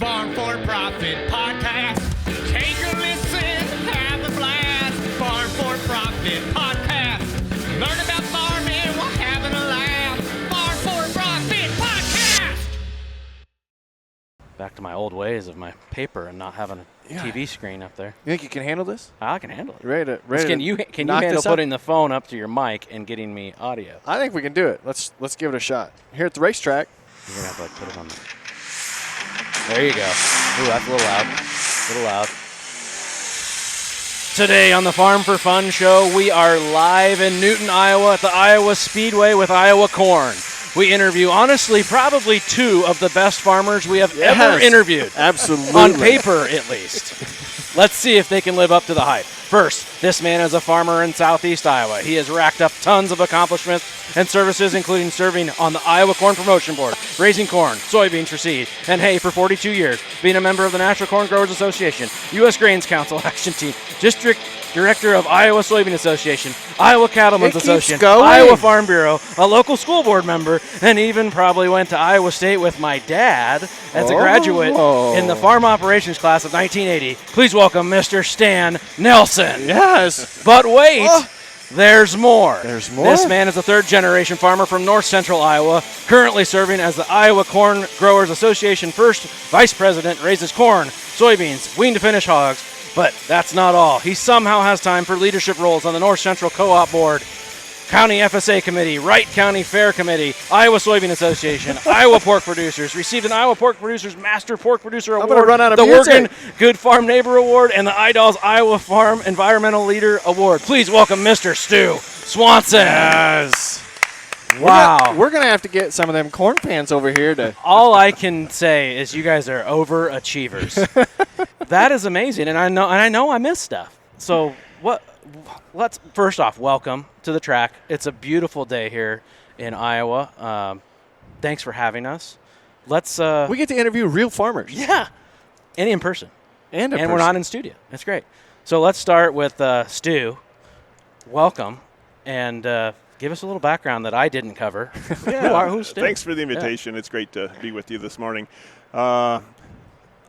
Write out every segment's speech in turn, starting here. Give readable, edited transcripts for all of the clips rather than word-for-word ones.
Farm4Profit podcast. Take a listen, have a blast. Farm4Profit podcast. Learn about farming while having a laugh. Farm4Profit podcast. Back to my old ways of my paper and not having a TV screen up there. You think you can handle this? I can handle it. Ready Can you handle putting the phone up to your mic and getting me audio? I think we can do it. Let's give it a shot. Here at the racetrack. You're gonna have to put it on there. There you go. Ooh, that's a little loud. Today on the Farm4Fun show, we are live in Newton, Iowa at the Iowa Speedway with Iowa Corn. We interview, honestly, probably two of the best farmers we have ever interviewed. Absolutely. On paper, at least. Let's see if they can live up to the hype. First, this man is a farmer in southeast Iowa. He has racked up tons of accomplishments and services, including serving on the Iowa Corn Promotion Board, raising corn, soybeans for seed, and hay for 42 years, being a member of the National Corn Growers Association, U.S. Grains Council Action Team, District Director of Iowa Soybean Association, Iowa Cattlemen's Association, Iowa Farm Bureau, a local school board member, and even probably went to Iowa State with my dad as a graduate in the farm operations class of 1980. Please welcome Mr. Stan Nelson. Yes. But wait, there's more. There's more? This man is a third-generation farmer from north central Iowa, currently serving as the Iowa Corn Growers Association first vice president, raises corn, soybeans, wean-to-finish hogs. But that's not all. He somehow has time for leadership roles on the North Central Co-op Board, County FSA Committee, Wright County Fair Committee, Iowa Soybean Association, Iowa Pork Producers, received an Iowa Pork Producers Master Pork Producer Award, I'm gonna run out of the music. Oregon Good Farm Neighbor Award, and the IDOL's Iowa Farm Environmental Leader Award. Please welcome Mr. Stu Swanson. Yes. Wow. We're going to have to get some of them corn fans over here to. All I can say is you guys are overachievers. That is amazing, and I know I miss stuff. So let's first off welcome to the track. It's a beautiful day here in Iowa. Thanks for having us. Let's we get to interview real farmers. Yeah, and in person. And we're not in studio. That's great. So let's start with Stu. Welcome, and give us a little background that I didn't cover. Who's Stu? Thanks for the invitation. Yeah. It's great to be with you this morning.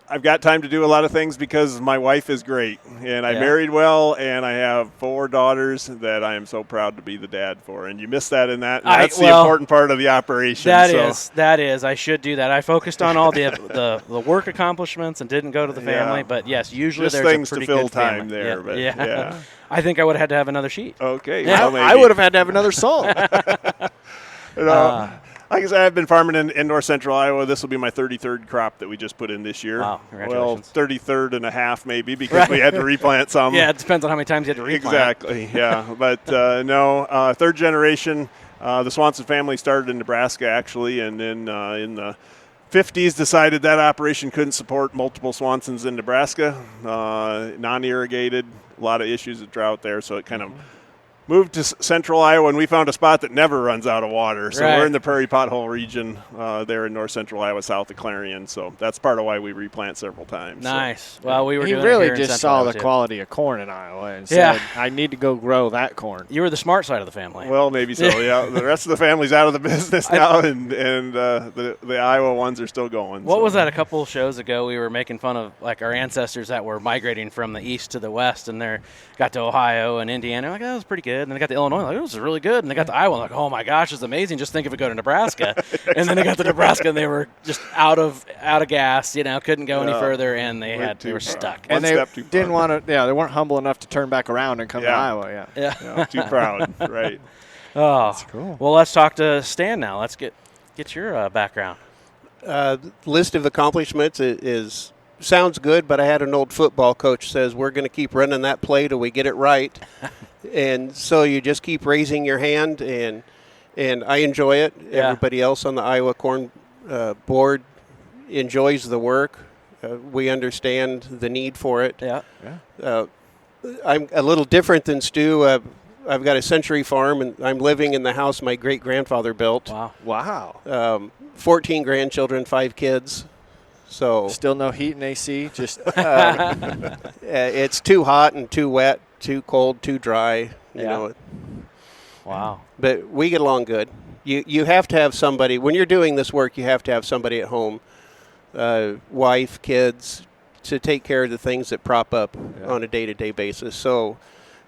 I've got time to do a lot of things because my wife is great, and I married well, and I have 4 daughters that I am so proud to be the dad for. And you missed that in that. That's the important part of the operation. That is. I should do that. I focused on all the work accomplishments and didn't go to the family. But yes, usually just there's things a pretty to fill good time family. there. But yeah. I think I would have had to have another sheet. Okay. Yeah. Well, I would have had to have another song. Like I said, I've been farming in north central Iowa. This will be my 33rd crop that we just put in this year. Wow, congratulations. Well, 33rd and a half maybe because we had to replant some. Yeah, it depends on how many times you had to replant. Exactly, yeah. But third generation. The Swanson family started in Nebraska actually, and then in the 50s decided that operation couldn't support multiple Swansons in Nebraska, non-irrigated, a lot of issues with drought there, so it kind of moved to central Iowa, and we found a spot that never runs out of water. So we're in the prairie pothole region there in north central Iowa, south of Clarion. So that's part of why we replant several times. Nice. So. Well, we were. He doing really it here just in saw Iowa the too. quality of corn in Iowa and said, "I need to go grow that corn." You were the smart side of the family. Well, maybe so. Yeah, the rest of the family's out of the business now, and the Iowa ones are still going. What was that? A couple shows ago, we were making fun of like our ancestors that were migrating from the east to the west, and they got to Ohio and Indiana. Like, that was pretty good. And they got to Illinois. Like, this is really good. And they got to Iowa. Like, oh my gosh, it's amazing. Just think if it go to Nebraska. And then they got to Nebraska, and they were just out of gas. Couldn't go any further, and they were stuck. And they didn't want to. Yeah, they weren't humble enough to turn back around and come to Iowa. Yeah. Too proud. Right. Oh, that's cool. Well, let's talk to Stan now. Let's get your background. List of accomplishments sounds good, but I had an old football coach says we're going to keep running that play till we get it right. And so you just keep raising your hand, and I enjoy it. Yeah. Everybody else on the Iowa Corn Board enjoys the work. We understand the need for it. Yeah. I'm a little different than Stu. I've got a century farm, and I'm living in the house my great-grandfather built. Wow. 14 grandchildren, 5 kids. So still no heat and AC. Just it's too hot and too wet, too cold, too dry. You know. Wow. But we get along good. You have to have somebody when you're doing this work. You have to have somebody at home wife, kids, to take care of the things that prop up on a day-to-day basis. So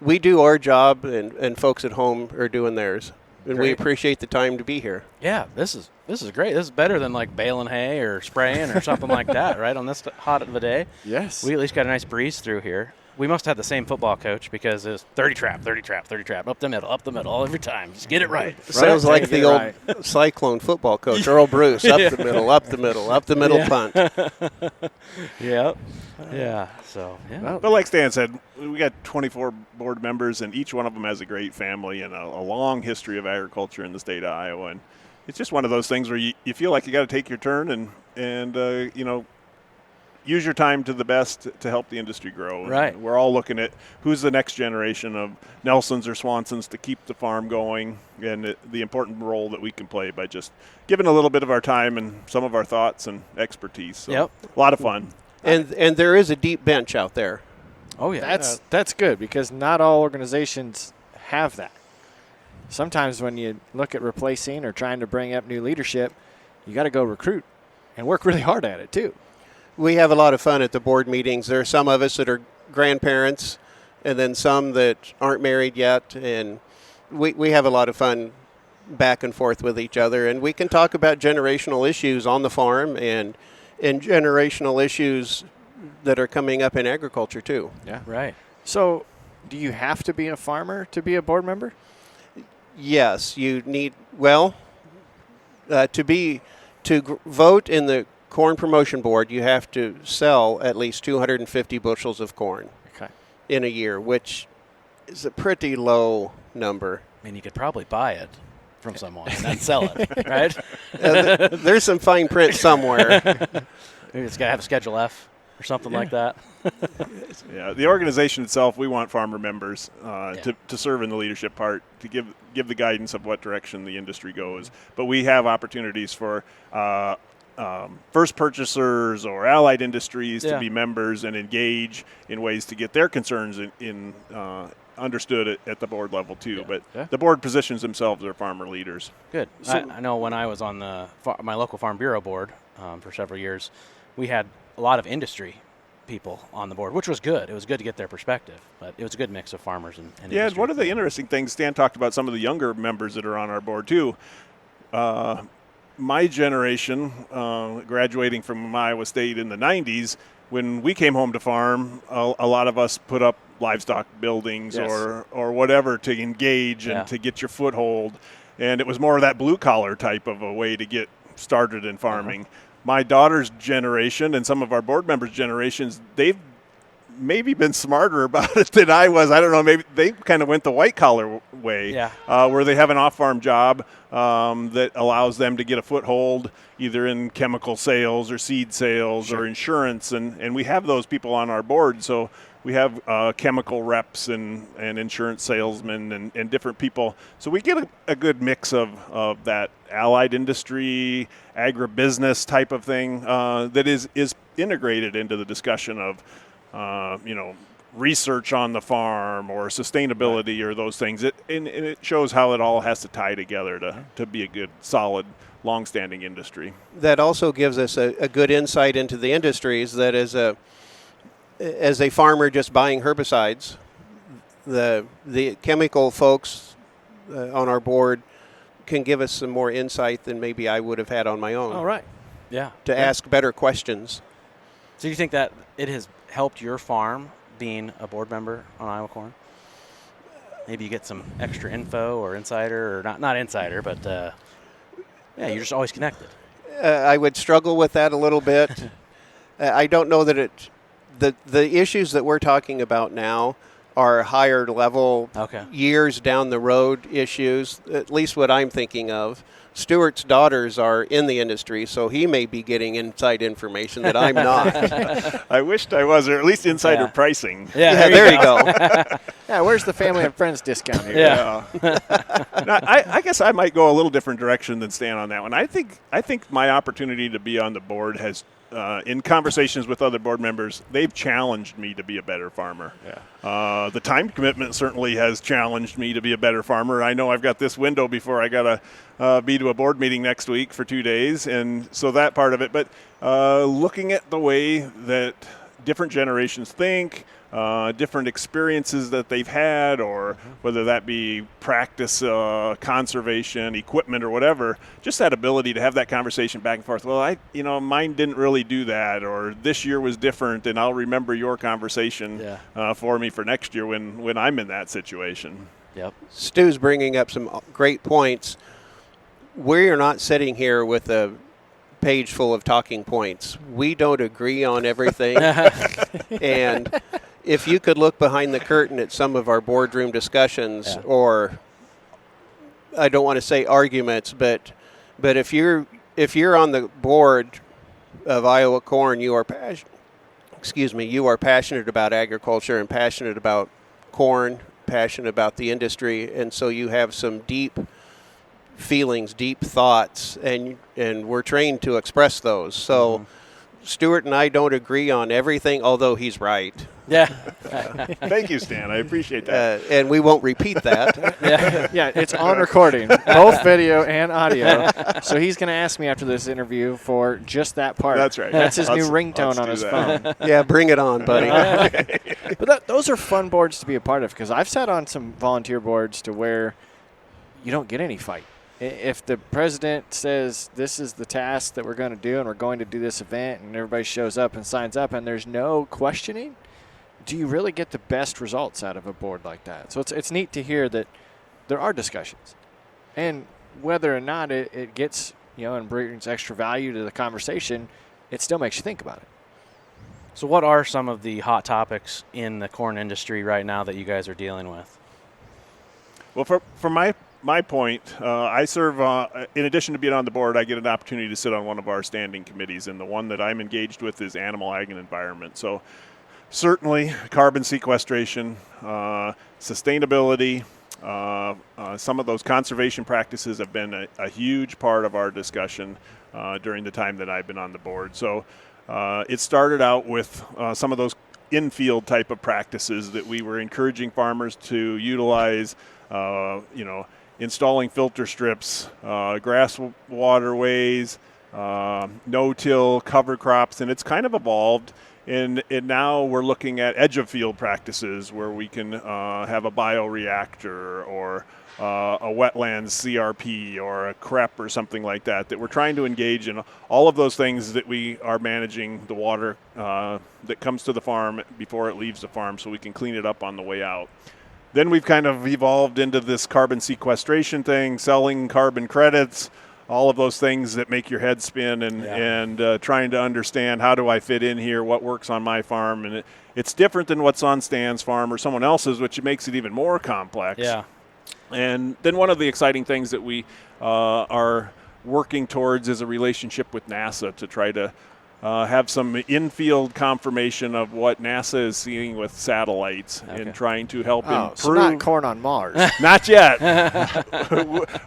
we do our job, and folks at home are doing theirs. And we appreciate the time to be here. Yeah, this is great. This is better than like baling hay or spraying or something like that, right? On this hot of the day. Yes. We at least got a nice breeze through here. We must have the same football coach because it's 30 trap, 30 trap, 30 trap, up the middle, every time. Just get it right. Sounds like the old Cyclone football coach, Earl Bruce, up the middle, up the middle, up the middle punt. Yep. Yeah. So, yeah. But like Stan said, we got 24 board members, and each one of them has a great family and a long history of agriculture in the state of Iowa. And it's just one of those things where you feel like you got to take your turn and use your time to the best to help the industry grow. Right. And we're all looking at who's the next generation of Nelsons or Swansons to keep the farm going, and the important role that we can play by just giving a little bit of our time and some of our thoughts and expertise. So a lot of fun. And there is a deep bench out there. Oh, yeah. That's good, because not all organizations have that. Sometimes when you look at replacing or trying to bring up new leadership, you got to go recruit and work really hard at it too. We have a lot of fun at the board meetings. There are some of us that are grandparents, and then some that aren't married yet, and we have a lot of fun back and forth with each other, and we can talk about generational issues on the farm and generational issues that are coming up in agriculture too. Yeah. Right. So, do you have to be a farmer to be a board member? Yes, you need, to vote in the corn promotion board, you have to sell at least 250 bushels of corn in a year, which is a pretty low number. I mean, you could probably buy it from someone and then sell it, right? There's some fine print somewhere. Maybe it's got to have a Schedule F or something like that. Yeah, the organization itself, we want farmer members to serve in the leadership part, to give the guidance of what direction the industry goes. But we have opportunities for first purchasers or allied industries to be members and engage in ways to get their concerns understood at the board level too. But the board positions themselves are farmer leaders. Good. So, I know when I was on my local farm bureau board for several years, we had a lot of industry people on the board, which was good. It was good to get their perspective, but it was a good mix of farmers and industry. One of the interesting things, Stan talked about some of the younger members that are on our board too. My generation, graduating from Iowa State in the 90s, when we came home to farm, a lot of us put up livestock buildings or whatever to engage and to get your foothold. And it was more of that blue-collar type of a way to get started in farming. My daughter's generation and some of our board members' generations, they've maybe been smarter about it than I was. I don't know, maybe they kind of went the white-collar way, where they have an off-farm job that allows them to get a foothold either in chemical sales or seed sales or insurance, and we have those people on our board. So we have chemical reps and insurance salesmen and different people. So we get a good mix of that allied industry, agribusiness type of thing that is integrated into the discussion of research on the farm or sustainability or those things. And it shows how it all has to tie together to be a good, solid, long-standing industry. That also gives us a good insight into the industries. That as a farmer just buying herbicides, the chemical folks on our board can give us some more insight than maybe I would have had on my own. All right. Yeah. To ask better questions. So you think that it has helped your farm being a board member on Iowa Corn? Maybe you get some extra info or insider, or not insider, but you're just always connected. I would struggle with that a little bit. I don't know that the issues that we're talking about now are higher level, years down the road issues, at least what I'm thinking of. Stuart's daughters are in the industry, so he may be getting inside information that I'm not. I wished I was, or at least insider pricing. Yeah, there you go. Yeah, where's the family and friends discount here? Yeah. Now, I guess I might go a little different direction than Stan on that one. I think my opportunity to be on the board has in conversations with other board members, they've challenged me to be a better farmer. Yeah. The time commitment certainly has challenged me to be a better farmer. I know I've got this window before I got to be to a board meeting next week for 2 days, and so that part of it. But looking at the way that different generations think, different experiences that they've had, or whether that be practice, conservation, equipment, or whatever, just that ability to have that conversation back and forth. Well, mine didn't really do that, or this year was different, and I'll remember your conversation for me for next year when I'm in that situation. Yep. Stu's bringing up some great points. We're not sitting here with a page full of talking points. We don't agree on everything. And if you could look behind the curtain at some of our boardroom discussions, or I don't want to say arguments, but if you're on the board of Iowa Corn, you are passionate about agriculture and passionate about corn, passionate about the industry, and so you have some deep feelings, deep thoughts, and we're trained to express those. So Stuart and I don't agree on everything, although he's right. Yeah. Thank you, Stan. I appreciate that. And we won't repeat that. Yeah, it's on recording, both video and audio. So he's going to ask me after this interview for just that part. That's right. That's his new Let's ringtone on do his that. phone. Yeah, bring it on, buddy. But those are fun boards to be a part of, because I've sat on some volunteer boards to where you don't get any fight. If the president says this is the task that we're going to do and we're going to do this event, and everybody shows up and signs up and there's no questioning, do you really get the best results out of a board like that? So it's neat to hear that there are discussions. And whether or not it gets, and brings extra value to the conversation, it still makes you think about it. So what are some of the hot topics in the corn industry right now that you guys are dealing with? Well, for my point, I serve, in addition to being on the board, I get an opportunity to sit on one of our standing committees, and the one that I'm engaged with is Animal, Ag, and Environment. So certainly carbon sequestration, sustainability, some of those conservation practices have been a huge part of our discussion during the time that I've been on the board. So it started out with some of those in-field type of practices that we were encouraging farmers to utilize, installing filter strips, grass waterways, no-till cover crops, and it's kind of evolved. And now we're looking at edge-of-field practices where we can have a bioreactor or a wetlands CRP or a CREP or something like that we're trying to engage in all of those things that we are managing the water that comes to the farm before it leaves the farm so we can clean it up on the way out. Then we've kind of evolved into this carbon sequestration thing, selling carbon credits, all of those things that make your head spin, and trying to understand how do I fit in here, what works on my farm. And it's different than what's on Stan's farm or someone else's, which makes it even more complex. Yeah. And then one of the exciting things that we are working towards is a relationship with NASA to try to have some in-field confirmation of what NASA is seeing with satellites and trying to help improve. So not corn on Mars. Not yet.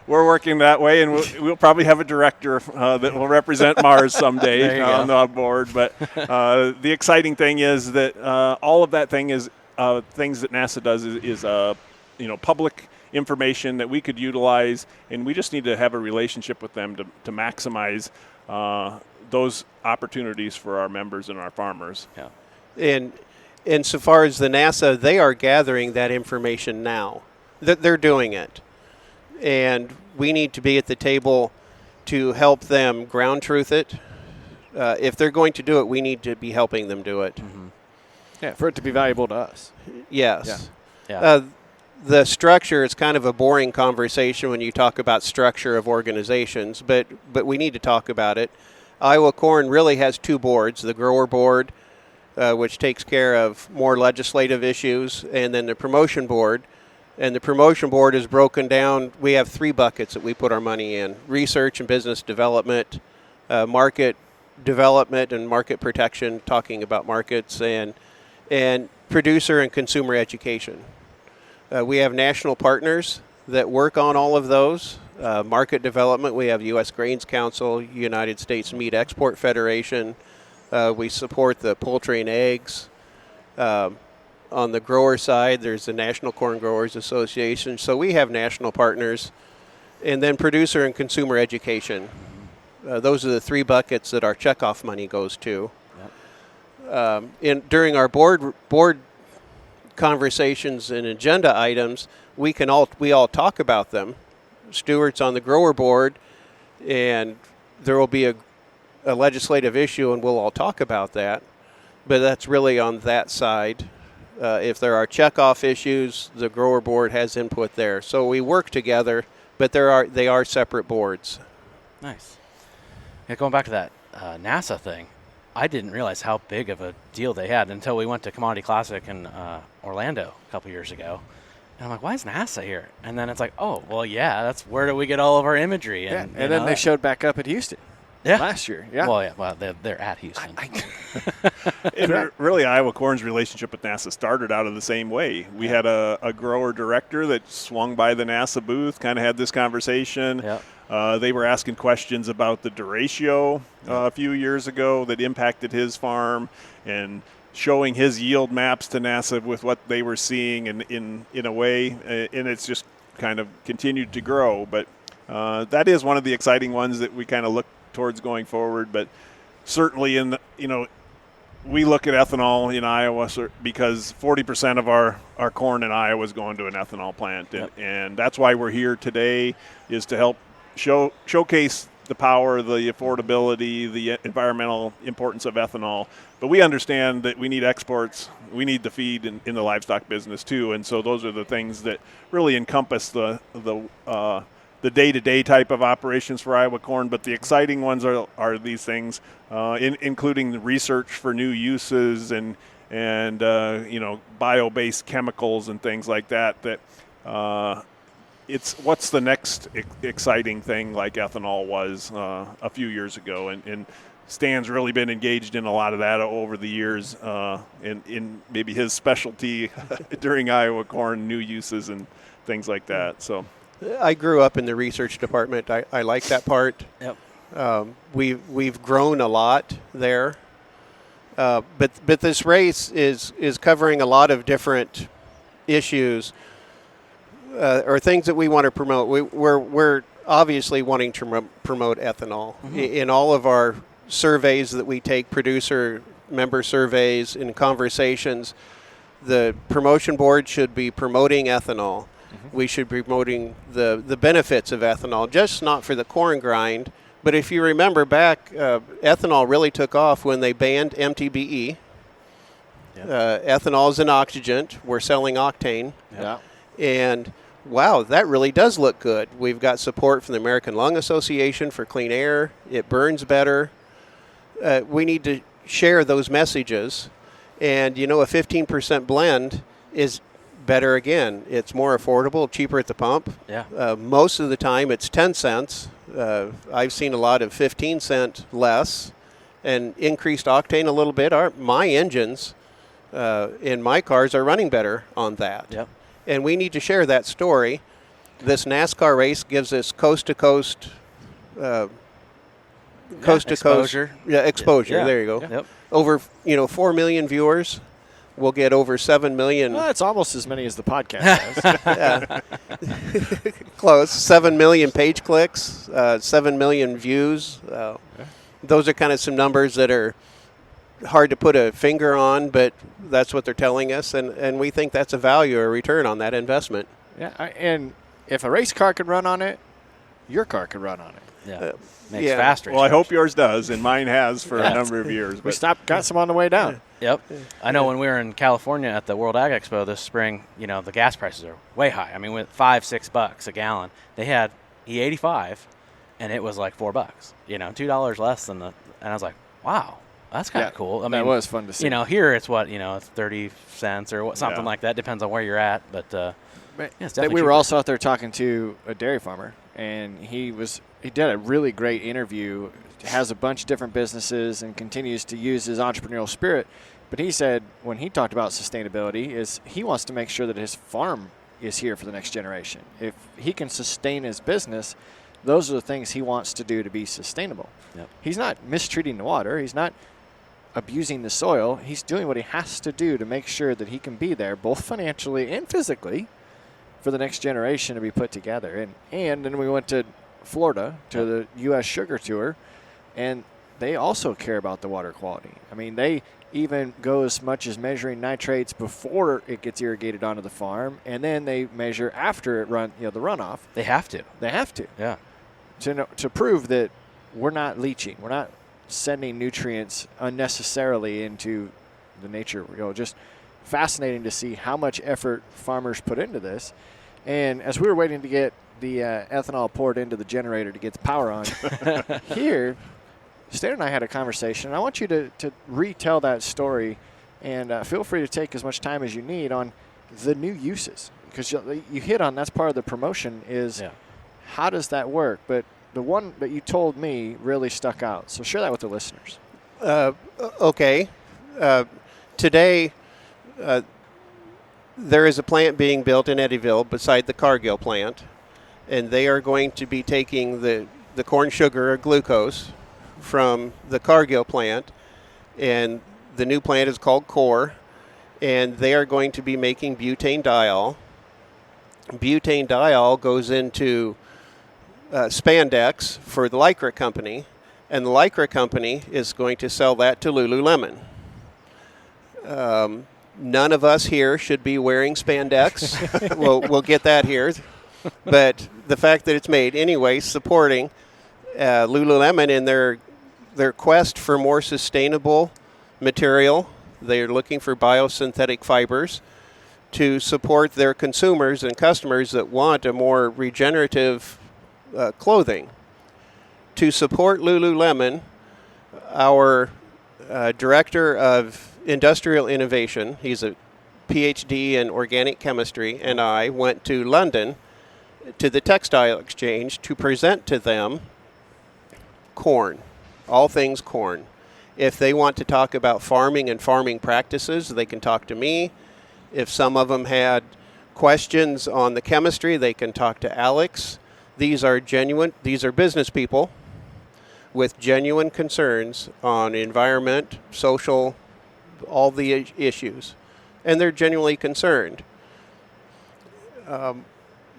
We're working that way, and we'll probably have a director that will represent Mars someday on the board. But the exciting thing is that all of that thing is things that NASA does is public information that we could utilize, and we just need to have a relationship with them to maximize those opportunities for our members and our farmers. Yeah. And so far as the NASA, they are gathering that information now. They're doing it. And we need to be at the table to help them ground truth it. If they're going to do it, we need to be helping them do it. Mm-hmm. Yeah, for it to be valuable to us. Yes. Yeah. The structure is kind of a boring conversation when you talk about structure of organizations, but we need to talk about it. Iowa Corn really has two boards, the grower board, which takes care of more legislative issues, and then the promotion board. And the promotion board is broken down. We have three buckets that we put our money in: research and business development, market development and market protection, talking about markets, and producer and consumer education. We have national partners that work on all of those. Market development, we have U.S. Grains Council, United States Meat Export Federation, We support the poultry and eggs. On the grower side, there's the National Corn Growers Association. So we have national partners. And then producer and consumer education. Those are the 3 buckets that our checkoff money goes to. During our board conversations and agenda items, we all talk about them. Stuart's on the grower board, and there will be a legislative issue, and we'll all talk about that. But that's really on that side. If there are checkoff issues, the grower board has input there. So we work together, but they are separate boards. Nice. Yeah, going back to that NASA thing, I didn't realize how big of a deal they had until we went to Commodity Classic in Orlando a couple years ago. And I'm like, why is NASA here? And then it's like, oh, well, yeah, that's where do we get all of our imagery? And, and then they showed back up at Houston last year. Yeah. Well, they're at Houston. And really, Iowa Corn's relationship with NASA started out of the same way. We had a grower director that swung by the NASA booth, kind of had this conversation. They were asking questions about the derecho a few years ago that impacted his farm, and showing his yield maps to NASA with what they were seeing in a way, and it's just kind of continued to grow. But that is one of the exciting ones that we kind of look towards going forward. But certainly we look at ethanol in Iowa because 40% of our corn in Iowa is going to an ethanol plant. And that's why we're here today, is to help showcase the power, the affordability, the environmental importance of ethanol. But we understand that we need exports. We need the feed in the livestock business too. And so those are the things that really encompass the day-to-day type of operations for Iowa Corn. But the exciting ones are these things, including the research for new uses and bio-based chemicals and things like that. It's what's the next exciting thing, like ethanol was a few years ago, and Stan's really been engaged in a lot of that over the years, in maybe his specialty during Iowa Corn, new uses and things like that. So I grew up in the research department. I like that part. We've grown a lot there, but this race is covering a lot of different issues. Or things that we want to promote. We're obviously wanting to promote ethanol. In all of our surveys that we take, producer member surveys and conversations, the promotion board should be promoting ethanol. We should be promoting the benefits of ethanol, just not for the corn grind. But if you remember back, ethanol really took off when they banned MTBE. Ethanol is an oxygenant. We're selling octane. And wow, that really does look good. We've got support from the American Lung Association for clean air. It burns better. We need to share those messages. And, a 15% blend is better again. It's more affordable, cheaper at the pump. Most of the time it's 10 cents. I've seen a lot of 15 cent less, and increased octane a little bit. My engines in my cars are running better on that. And we need to share that story. This NASCAR race gives us coast-to-coast exposure. Exposure. There you go. Over 4 million viewers. We'll get over 7 million. Well, it's almost as many as the podcast has. Close. 7 million page clicks, 7 million views. Those are kind of some numbers that are hard to put a finger on, but that's what they're telling us, and we think that's a value or return on that investment. And if a race car could run on it, your car could run on it. Makes faster. Well, I hope yours does, and mine has for a number of years. We got some on the way down. I know when we were in California at the World Ag Expo this spring, the gas prices are way high. I mean, with $5-6 a gallon, they had E85, and it was like $4. $2 less than and I was like, wow. That's kind of cool. I mean, that was fun to see. Here it's it's 30 cents or something like that. Depends on where you're at. But it's definitely we were cheaper. also out there talking to a dairy farmer, and he did a really great interview. Has a bunch of different businesses and continues to use his entrepreneurial spirit. But he said when he talked about sustainability is he wants to make sure that his farm is here for the next generation. If he can sustain his business, those are the things he wants to do to be sustainable. He's not mistreating the water. He's not abusing the soil. He's doing what he has to do to make sure that he can be there, both financially and physically, for the next generation to be put together. And then we went to Florida to the U.S. Sugar Tour, and they also care about the water quality. I mean, they even go as much as measuring nitrates before it gets irrigated onto the farm, and then they measure after it the runoff. They have to. They have to. Yeah. To prove that we're not leaching. We're not sending nutrients unnecessarily into the nature. Just fascinating to see how much effort farmers put into this. And as we were waiting to get the ethanol poured into the generator to get the power on, here, Stan and I had a conversation. And I want you to retell that story, and feel free to take as much time as you need on the new uses. Because you hit on that's part of the promotion is how does that work? But the one that you told me really stuck out. So share that with the listeners. Okay. Today, there is a plant being built in Eddyville beside the Cargill plant, and they are going to be taking the corn sugar or glucose from the Cargill plant, and the new plant is called Core, and they are going to be making butane diol. Butane diol goes into spandex for the Lycra company, and the Lycra company is going to sell that to Lululemon. None of us here should be wearing spandex. We'll get that here. But the fact that it's made anyway, supporting Lululemon in their quest for more sustainable material. They're looking for biosynthetic fibers to support their consumers and customers that want a more regenerative clothing. To support Lululemon, our director of industrial innovation, he's a PhD in organic chemistry, and I went to London to the textile exchange to present to them corn, all things corn. If they want to talk about farming and farming practices, they can talk to me. If some of them had questions on the chemistry, they can talk to Alex. These are business people with genuine concerns on environment, social, all the issues. And they're genuinely concerned.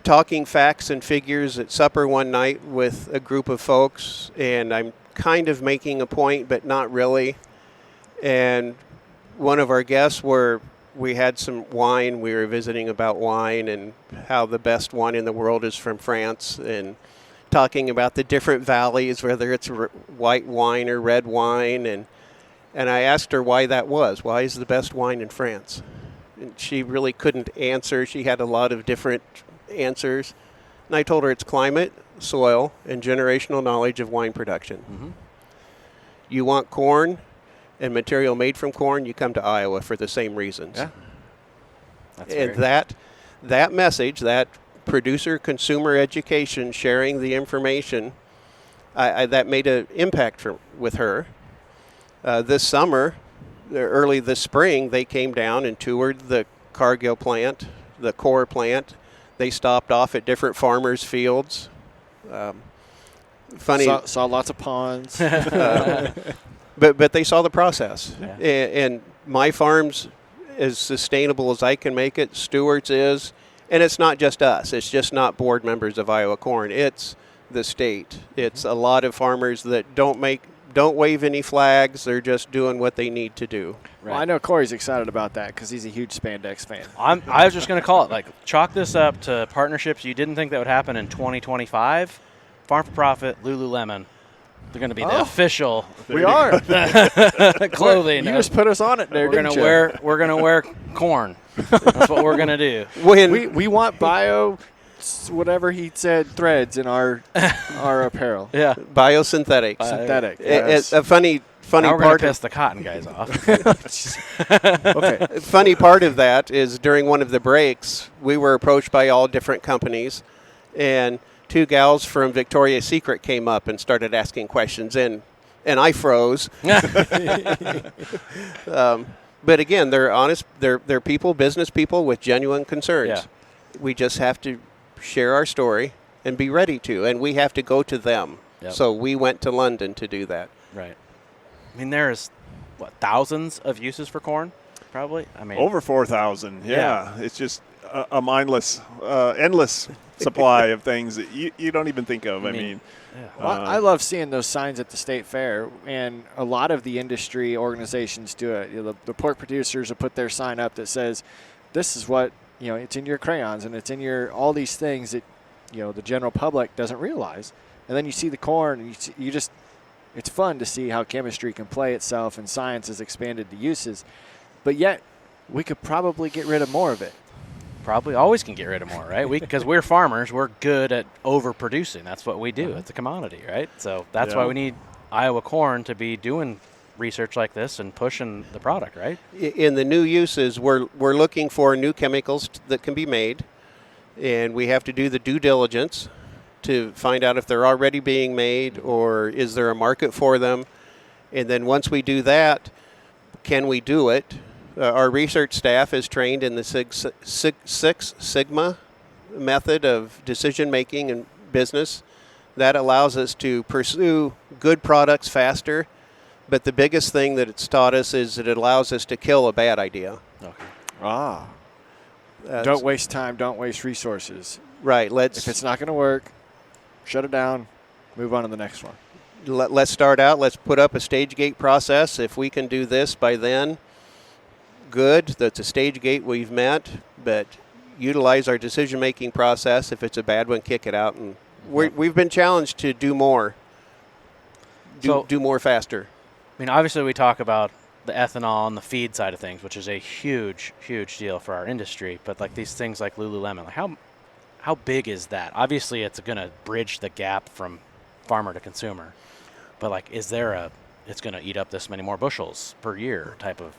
Talking facts and figures at supper one night with a group of folks, and I'm kind of making a point, but not really. And one of our guests we had some wine. We were visiting about wine and how the best wine in the world is from France, and talking about the different valleys, whether it's white wine or red wine. And I asked her why that was. Why is the best wine in France? And she really couldn't answer. She had a lot of different answers. And I told her it's climate, soil, and generational knowledge of wine production. Mm-hmm. You want corn and material made from corn, you come to Iowa for the same reasons. Yeah. And that message, that producer-consumer education, sharing the information, that made an impact with her. This summer, early this spring, they came down and toured the Cargill plant, the Core plant. They stopped off at different farmers' fields. Funny. Saw lots of ponds. But they saw the process. Yeah. And my farm's as sustainable as I can make it. Stewart's is. And it's not just us. It's just not board members of Iowa Corn. It's the state. It's a lot of farmers that don't wave any flags. They're just doing what they need to do. Right. Well, I know Corey's excited about that because he's a huge spandex fan. I was just going to call it, chalk this up to partnerships you didn't think that would happen in 2025. Farm4Profit, Lululemon. They're going to be the official. We are clothing. You just put us on it there. We're going to wear corn. That's what we're going to do. We want bio, whatever he said, threads in our apparel. Yeah, biosynthetic. Synthetic. It's a funny now we're part. To piss the cotton guys off. Okay. Funny part of that is during one of the breaks, we were approached by all different companies, and two gals from Victoria's Secret came up and started asking questions, and I froze. But again, they're honest. They're people, business people with genuine concerns. Yeah. We just have to share our story and be ready to, and we have to go to them. Yep. So we went to London to do that. Right. I mean, there's thousands of uses for corn, probably. I mean, Over 4,000. Yeah. It's just a mindless, endless supply of things that you don't even think of. I mean well, I love seeing those signs at the state fair, and a lot of the industry organizations do it. The pork producers will put their sign up that says, "This is what it's in your crayons, and it's in your all these things that the general public doesn't realize." And then you see the corn, and you just it's fun to see how chemistry can play itself, and science has expanded the uses. But yet, we could probably get rid of more of it. Probably always can get rid of more, right? Because we're farmers, we're good at overproducing. That's what we do. It's a commodity, right? So that's why we need Iowa corn to be doing research like this and pushing the product, right? In the new uses, we're looking for new chemicals that can be made, and we have to do the due diligence to find out if they're already being made or is there a market for them. And then once we do that, can we do it? Our research staff is trained in the Six Sigma method of decision making in business. That allows us to pursue good products faster. But the biggest thing that it's taught us is that it allows us to kill a bad idea. Okay. Don't waste time. Don't waste resources. Right. If it's not going to work, shut it down. Move on to the next one. Let's start out. Let's put up a stage gate process. If we can do this by then, good. That's a stage gate we've met. But utilize our decision-making process. If it's a bad one, kick it out. And we've been challenged to do more. Do more faster. I mean, obviously we talk about the ethanol and the feed side of things, which is a huge, huge deal for our industry. But like these things like Lululemon, like how big is that? Obviously, it's going to bridge the gap from farmer to consumer. But like, it's going to eat up this many more bushels per year type of.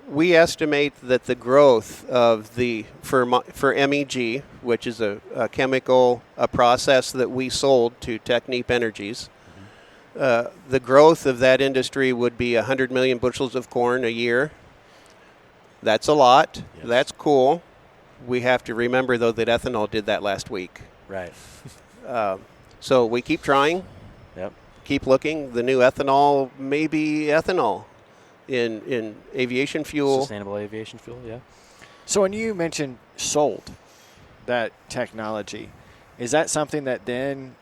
We estimate that the growth of for MEG, which is a chemical, a process that we sold to Technip Energies, the growth of that industry would be 100 million bushels of corn a year. That's a lot. Yes. That's cool. We have to remember, though, that ethanol did that last week. Right. So we keep trying. Yep. Keep looking. The new ethanol may be ethanol in aviation fuel. Sustainable aviation fuel, yeah. So when you mentioned sold that technology, is that something that then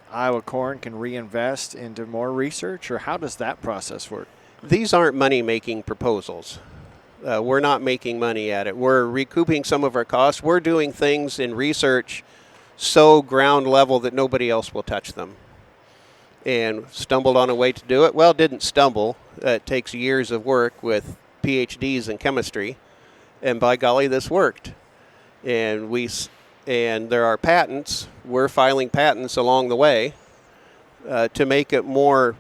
Iowa Corn can reinvest into more research, or how does that process work? These aren't money-making proposals. We're not making money at it. We're recouping some of our costs. We're doing things in research so ground level that nobody else will touch them. And stumbled on a way to do it. Well, didn't stumble. It takes years of work with PhDs in chemistry. And by golly, this worked. And there are patents. We're filing patents along the way to make it more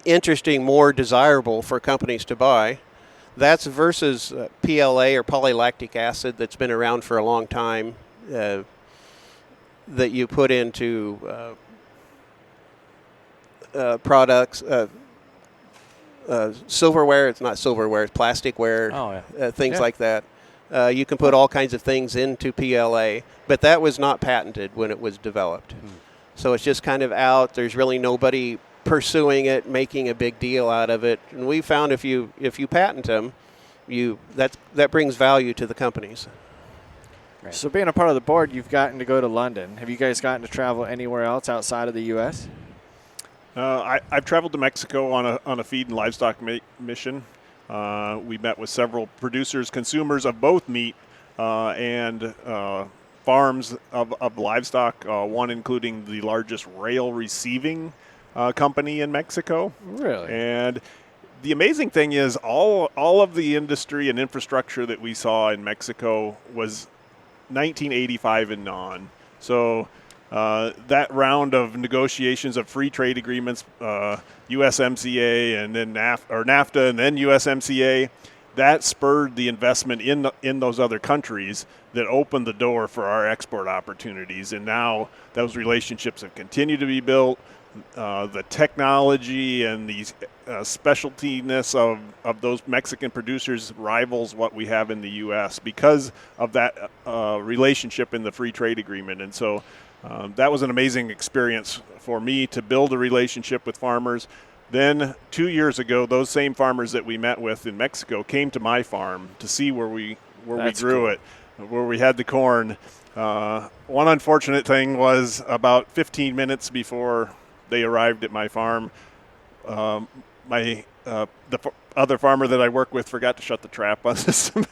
interesting, more desirable for companies to buy. That's versus PLA or polylactic acid that's been around for a long time that you put into products, silverware. It's not silverware, it's plasticware, things like that. You can put all kinds of things into PLA, but that was not patented when it was developed. So it's just kind of out. There's really nobody pursuing it, making a big deal out of it. And we found if you patent them, that brings value to the companies. Right. So being a part of the board, you've gotten to go to London. Have you guys gotten to travel anywhere else outside of the U.S.? I've traveled to Mexico on a feed and livestock mission. We met with several producers, consumers of both meat and farms of livestock, one including the largest rail receiving company in Mexico. Really? And the amazing thing is all of the industry and infrastructure that we saw in Mexico was 1985 and on. So that round of negotiations of free trade agreements, USMCA and then NAFTA and then USMCA, that spurred the investment in those other countries that opened the door for our export opportunities. And now those relationships have continued to be built. The technology and the specialtiness of those Mexican producers rivals what we have in the U.S. because of that relationship in the free trade agreement. And so that was an amazing experience for me to build a relationship with farmers. Then 2 years ago, those same farmers that we met with in Mexico came to my farm to see where we grew it, where we had the corn. One unfortunate thing was about 15 minutes before they arrived at my farm, the other farmer that I work with forgot to shut the trap on the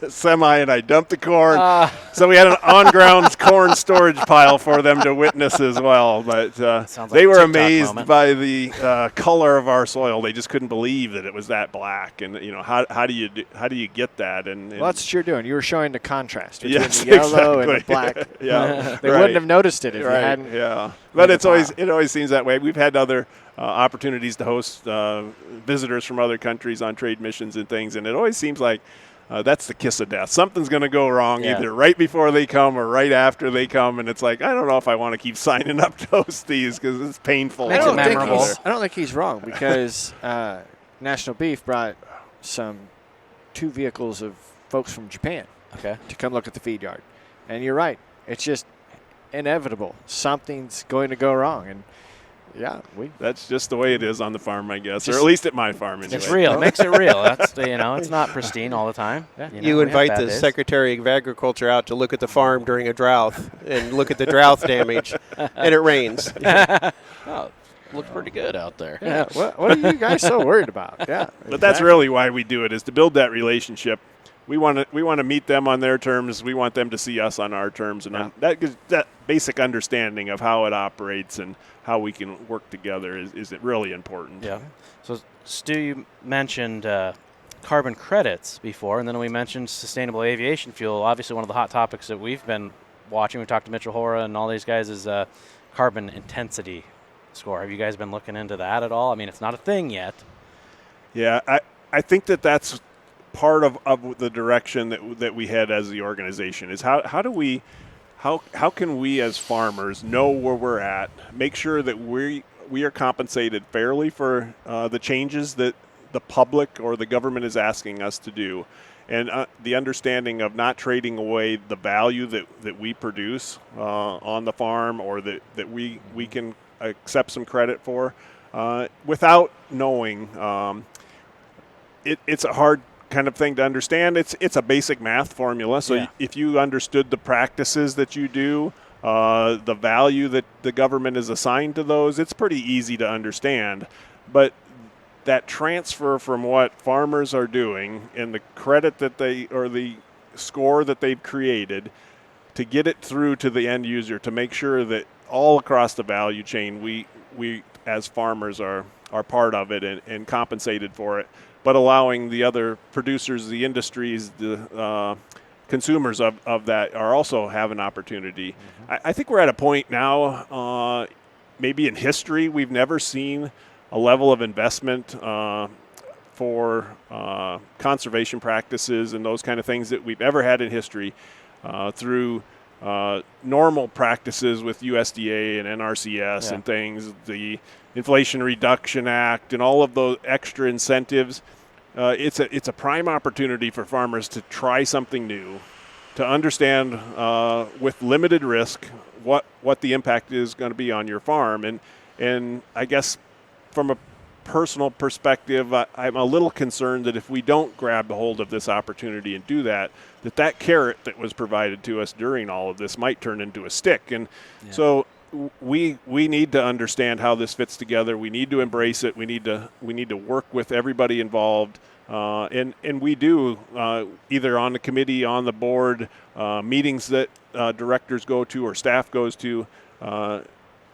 semi, and I dumped the corn. So we had an on-ground corn storage pile for them to witness as well. But they were amazed by the color of our soil. They just couldn't believe that it was that black. And how do you get that? And well, that's what you're doing. You were showing the contrast between the yellow and the black. Yeah, they wouldn't have noticed it if you hadn't. Yeah, but it always seems that way. We've had other opportunities to host visitors from other countries on trade missions and things, and it always seems like that's the kiss of death. Something's going to go wrong either right before they come or right after they come, and it's like, I don't know if I want to keep signing up to host these because it's painful. I don't think he's wrong, because National Beef brought 2 vehicles of folks from Japan to come look at the feed yard. And you're right. It's just inevitable. Something's going to go wrong. And that's just the way it is on the farm, I guess, or at least at my farm. Anyway. It's real. It makes it real. That's it's not pristine all the time. You invite the Secretary of Agriculture out to look at the farm during a drought and look at the drought damage, and it rains. Oh, looks pretty good out there. Yeah. What are you guys so worried about? Yeah, but that's really why we do it, is to build that relationship. We want to meet them on their terms. We want them to see us on our terms, and that basic understanding of how it operates and how we can work together is really important. Yeah. So, Stu, you mentioned carbon credits before, and then we mentioned sustainable aviation fuel. Obviously, one of the hot topics that we've been watching, we talked to Mitchell Hora and all these guys, is carbon intensity score. Have you guys been looking into that at all? I mean, it's not a thing yet. Yeah, I think that's part of the direction that we head as the organization, is how can we as farmers know where we're at, make sure that we are compensated fairly for the changes that the public or the government is asking us to do, and the understanding of not trading away the value that we produce on the farm, or that we can accept some credit for without knowing. It's a hard kind of thing to understand. It's a basic math formula. So if you understood the practices that you do, the value that the government is assigned to those, it's pretty easy to understand. But that transfer from what farmers are doing and the credit that the score that they've created, to get it through to the end user, to make sure that all across the value chain we as farmers are part of it and compensated for it, but allowing the other producers, the industries, the consumers of that are also have an opportunity. Mm-hmm. I think we're at a point now, maybe in history, we've never seen a level of investment for conservation practices and those kind of things that we've ever had in history through normal practices with USDA and NRCS and things, the Inflation Reduction Act and all of those extra incentives. It's a prime opportunity for farmers to try something new, to understand with limited risk what the impact is going to be on your farm. And I guess from a personal perspective, I'm a little concerned that if we don't grab a hold of this opportunity and do that carrot that was provided to us during all of this might turn into a stick. And so we need to understand how this fits together. We need to embrace it. We need to work with everybody involved, and we do either on the committee, on the board, meetings that directors go to or staff goes to.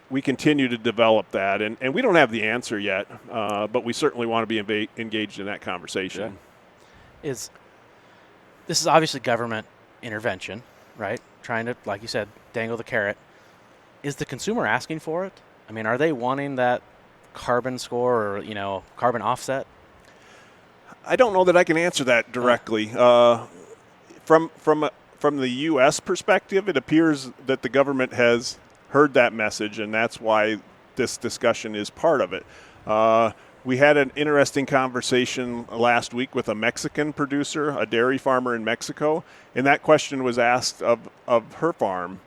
We continue to develop that, and we don't have the answer yet, but we certainly want to be engaged in that conversation. This is obviously government intervention, right? Trying to, like you said, dangle the carrot. Is the consumer asking for it? I mean, are they wanting that carbon score or, carbon offset? I don't know that I can answer that directly. From the U.S. perspective, it appears that the government has heard that message, and that's why this discussion is part of it. We had an interesting conversation last week with a Mexican producer, a dairy farmer in Mexico, and that question was asked of her farm.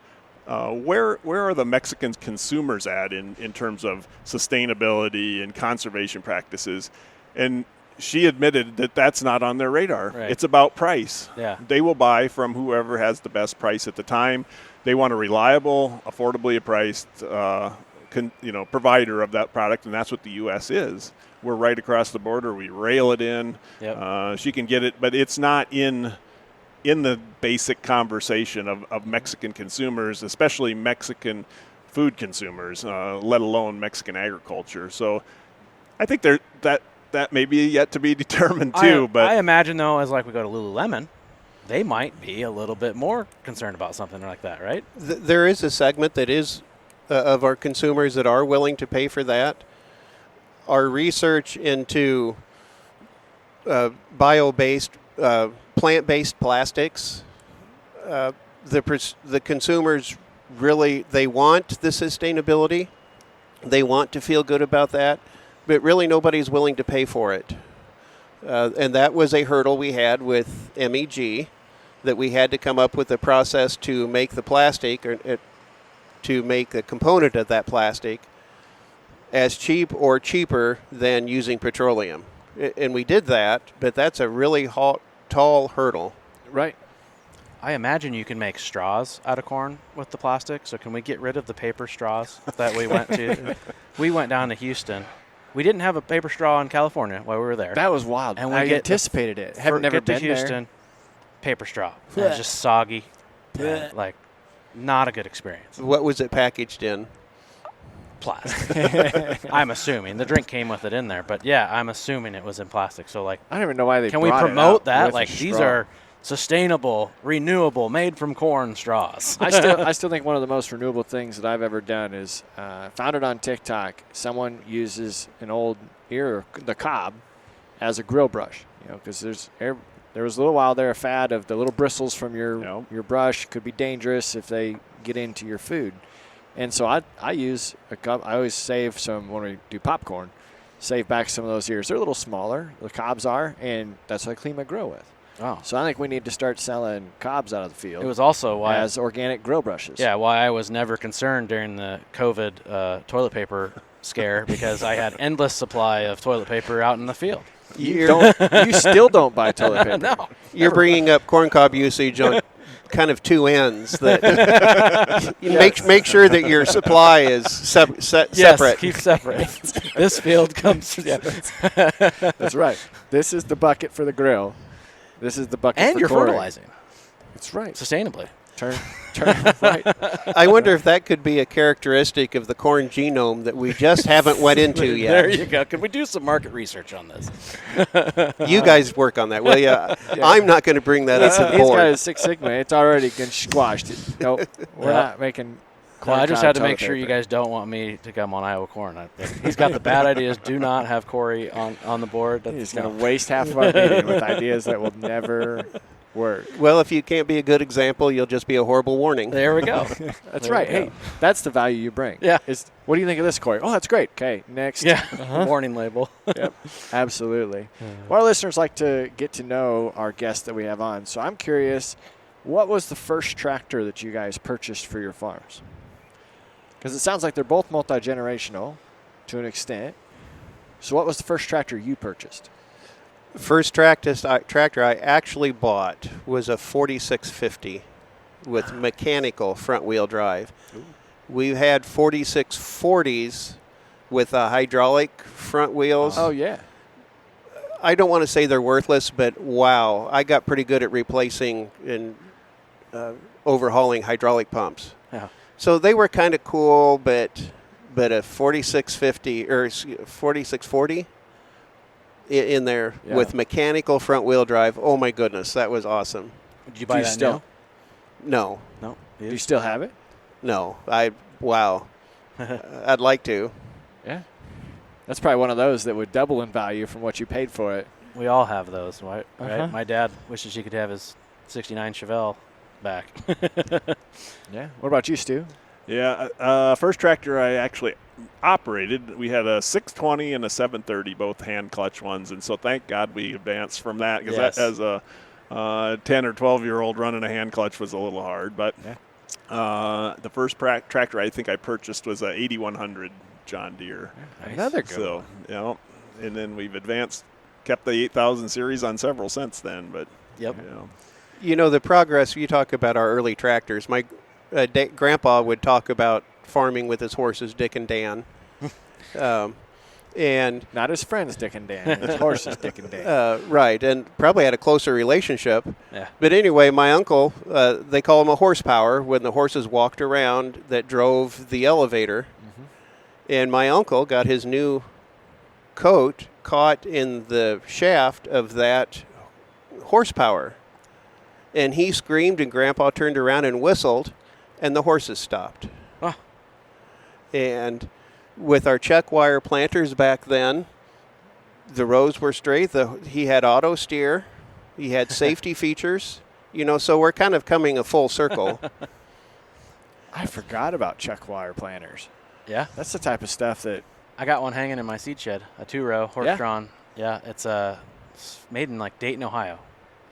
where are the Mexican consumers at in terms of sustainability and conservation practices? And she admitted that that's not on their radar. Right. It's about price. Yeah. They will buy from whoever has the best price at the time. They want a reliable, affordably priced provider of that product, and that's what the U.S. is. We're right across the border. We rail it in. Yep. She can get it, but it's not in the basic conversation of Mexican consumers, especially Mexican food consumers, let alone Mexican agriculture. So I think that may be yet to be determined too. But I imagine, though, as like we go to Lululemon, they might be a little bit more concerned about something like that, right? There is a segment that is of our consumers that are willing to pay for that. Our research into bio-based, plant-based plastics, the consumers really, they want the sustainability. They want to feel good about that, but really nobody's willing to pay for it. And that was a hurdle we had with MEG, that we had to come up with a process to make the plastic, or to make a component of that plastic as cheap or cheaper than using petroleum. And we did that, but that's a really tall hurdle. Right. I imagine you can make straws out of corn with the plastic. So can we get rid of the paper straws that we went to? We went down to Houston. We didn't have a paper straw in California while we were there. That was wild. And I we anticipated it. Have never get to been Houston, paper straw. And it's just soggy. Like, not a good experience. What was it packaged in? Plastic. I'm assuming. The drink came with it in there. But, yeah, I'm assuming it was in plastic. So, like, I don't even know why they can we brought it promote out that? with Like, a these straw. are sustainable, renewable, made from corn straws. I still think one of the most renewable things that I've ever done is found it on TikTok. Someone uses an old ear, the cob, as a grill brush. Because there was a little while there a fad of the little bristles from your brush could be dangerous if they get into your food. And so I use a cup. I always save some when we do popcorn. Save back some of those ears. They're a little smaller. The cobs are, and that's what I clean my grill with. Oh. So I think we need to start selling cobs out of the field. It was also why as organic grill brushes. Yeah, why I was never concerned during the COVID toilet paper scare, because I had endless supply of toilet paper out in the field. You still don't buy toilet paper. No. You're bringing up corncob usage on kind of two ends. That make sure that your supply is separate. Yes, keep separate. This field comes. Yeah. That's right. This is the bucket for the grill. This is the bucket And for you're Corey. fertilizing That's right. sustainably. Turn right. I wonder if that could be a characteristic of the corn genome that we just haven't went into yet. There you go. Could we do some market research on this? You guys work on that, will you? I'm not going to bring that up to the He's got board. his Six Sigma. It's already been squashed. Nope. We're not making Well, I just corn had to cob make toilet sure you paper. guys don't want me to come on Iowa Corn. He's got the bad ideas. Do not have Corey on the board. He's going to waste half of our meeting with ideas that will never work. Well, if you can't be a good example, you'll just be a horrible warning. There we go. That's There right. we go. Hey, that's the value you bring. Yeah. What do you think of this, Corey? Oh, that's great. Okay, next. Yeah. Warning label. Yep, absolutely. Well, our listeners like to get to know our guests that we have on. So I'm curious, what was the first tractor that you guys purchased for your farms? Because it sounds like they're both multi-generational to an extent. So what was the first tractor you purchased? First tractor I actually bought was a 4650 with mechanical front-wheel drive. Ooh. We had 4640s with hydraulic front wheels. Oh, yeah. I don't want to say they're worthless, but wow, I got pretty good at replacing and overhauling hydraulic pumps. Yeah. So they were kind of cool, but a 4650 or 4640 in there with mechanical front wheel drive. Oh my goodness, that was awesome. Did you buy that still? No, No. Do you still have it? no, wow. I'd like to. Yeah. That's probably one of those that would double in value from what you paid for it. We all have those, right? Uh-huh. My dad wishes he could have his 69 Chevelle back. Yeah. What about you, Stu? Yeah, first tractor I actually operated, we had a 620 and a 730, both hand clutch ones, and so thank God we advanced from that, because Yes. as a 10 or 12-year-old running a hand clutch was a little hard. But The first tractor I think I purchased was a 8100 John Deere. Nice. Another good So, one. you know, and then we've advanced, kept the 8000 series on several since then. But, Yep. you know. You know, the progress, you talk about our early tractors. My grandpa would talk about farming with his horses, Dick and Dan. And Not his friends, Dick and Dan. His horses, Dick and Dan. right, and probably had a closer relationship. Yeah. But anyway, my uncle, they call him a horsepower when the horses walked around that drove the elevator. Mm-hmm. And my uncle got his new coat caught in the shaft of that horsepower. And he screamed, and Grandpa turned around and whistled, and the horses stopped. Oh. And with our check wire planters back then, the rows were straight. He had auto steer. He had safety features. You know, so we're kind of coming a full circle. I forgot about check wire planters. Yeah. That's the type of stuff that I got one hanging in my seed shed, a 2-row horse-drawn. Yeah, it's made in like Dayton, Ohio.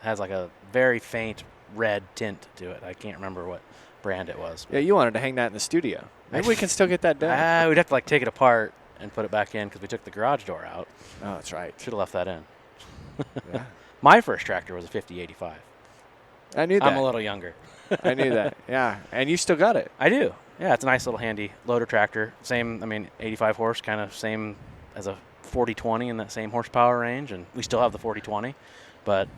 It has like a very faint red tint to it. I can't remember what brand it was. Yeah, you wanted to hang that in the studio. Maybe we can still get that done. We'd have to like take it apart and put it back in because we took the garage door out. Oh, that's right. Should have left that in. Yeah. My first tractor was a 5085. I knew that. I'm a little younger. I knew that. Yeah, and you still got it. I do. Yeah, it's a nice little handy loader tractor. Same, 85 horse, kind of same as a 4020 in that same horsepower range, and we still have the 4020. But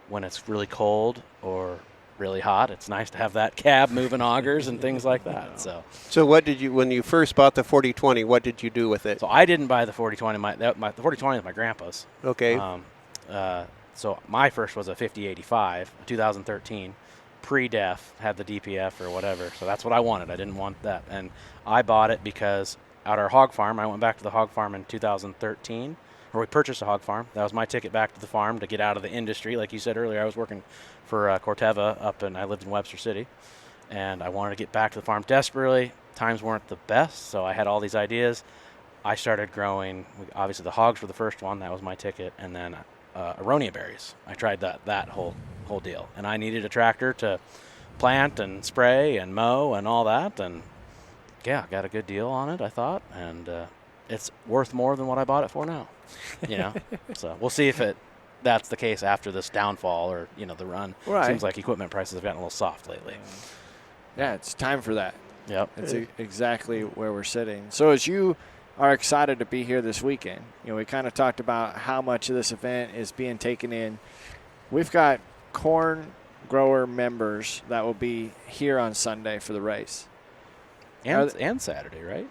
when it's really cold or really hot, it's nice to have that cab moving augers and things like that. So what did you, when you first bought the 4020, what did you do with it? So I didn't buy the 4020. The 4020 is my grandpa's. Okay. So my first was a 5085, 2013. Pre-def, had the DPF or whatever. So that's what I wanted. I didn't want that. And I bought it because at our hog farm, I went back to the hog farm in 2013, or we purchased a hog farm. That was my ticket back to the farm to get out of the industry. Like you said earlier, I was working for Corteva I lived in Webster City. And I wanted to get back to the farm desperately. Times weren't the best, so I had all these ideas. I started growing, obviously the hogs were the first one. That was my ticket. And then aronia berries. I tried that whole deal, and I needed a tractor to plant and spray and mow and all that, and yeah, got a good deal on it, I thought, and it's worth more than what I bought it for now. You know, so we'll see if that's the case after this downfall or the run. Right. Seems like equipment prices have gotten a little soft lately. Yeah, it's time for that. Yep. That's exactly where we're sitting. So as you are excited to be here this weekend, we kind of talked about how much of this event is being taken in. We've got corn grower members that will be here on Sunday for the race. And Saturday, right?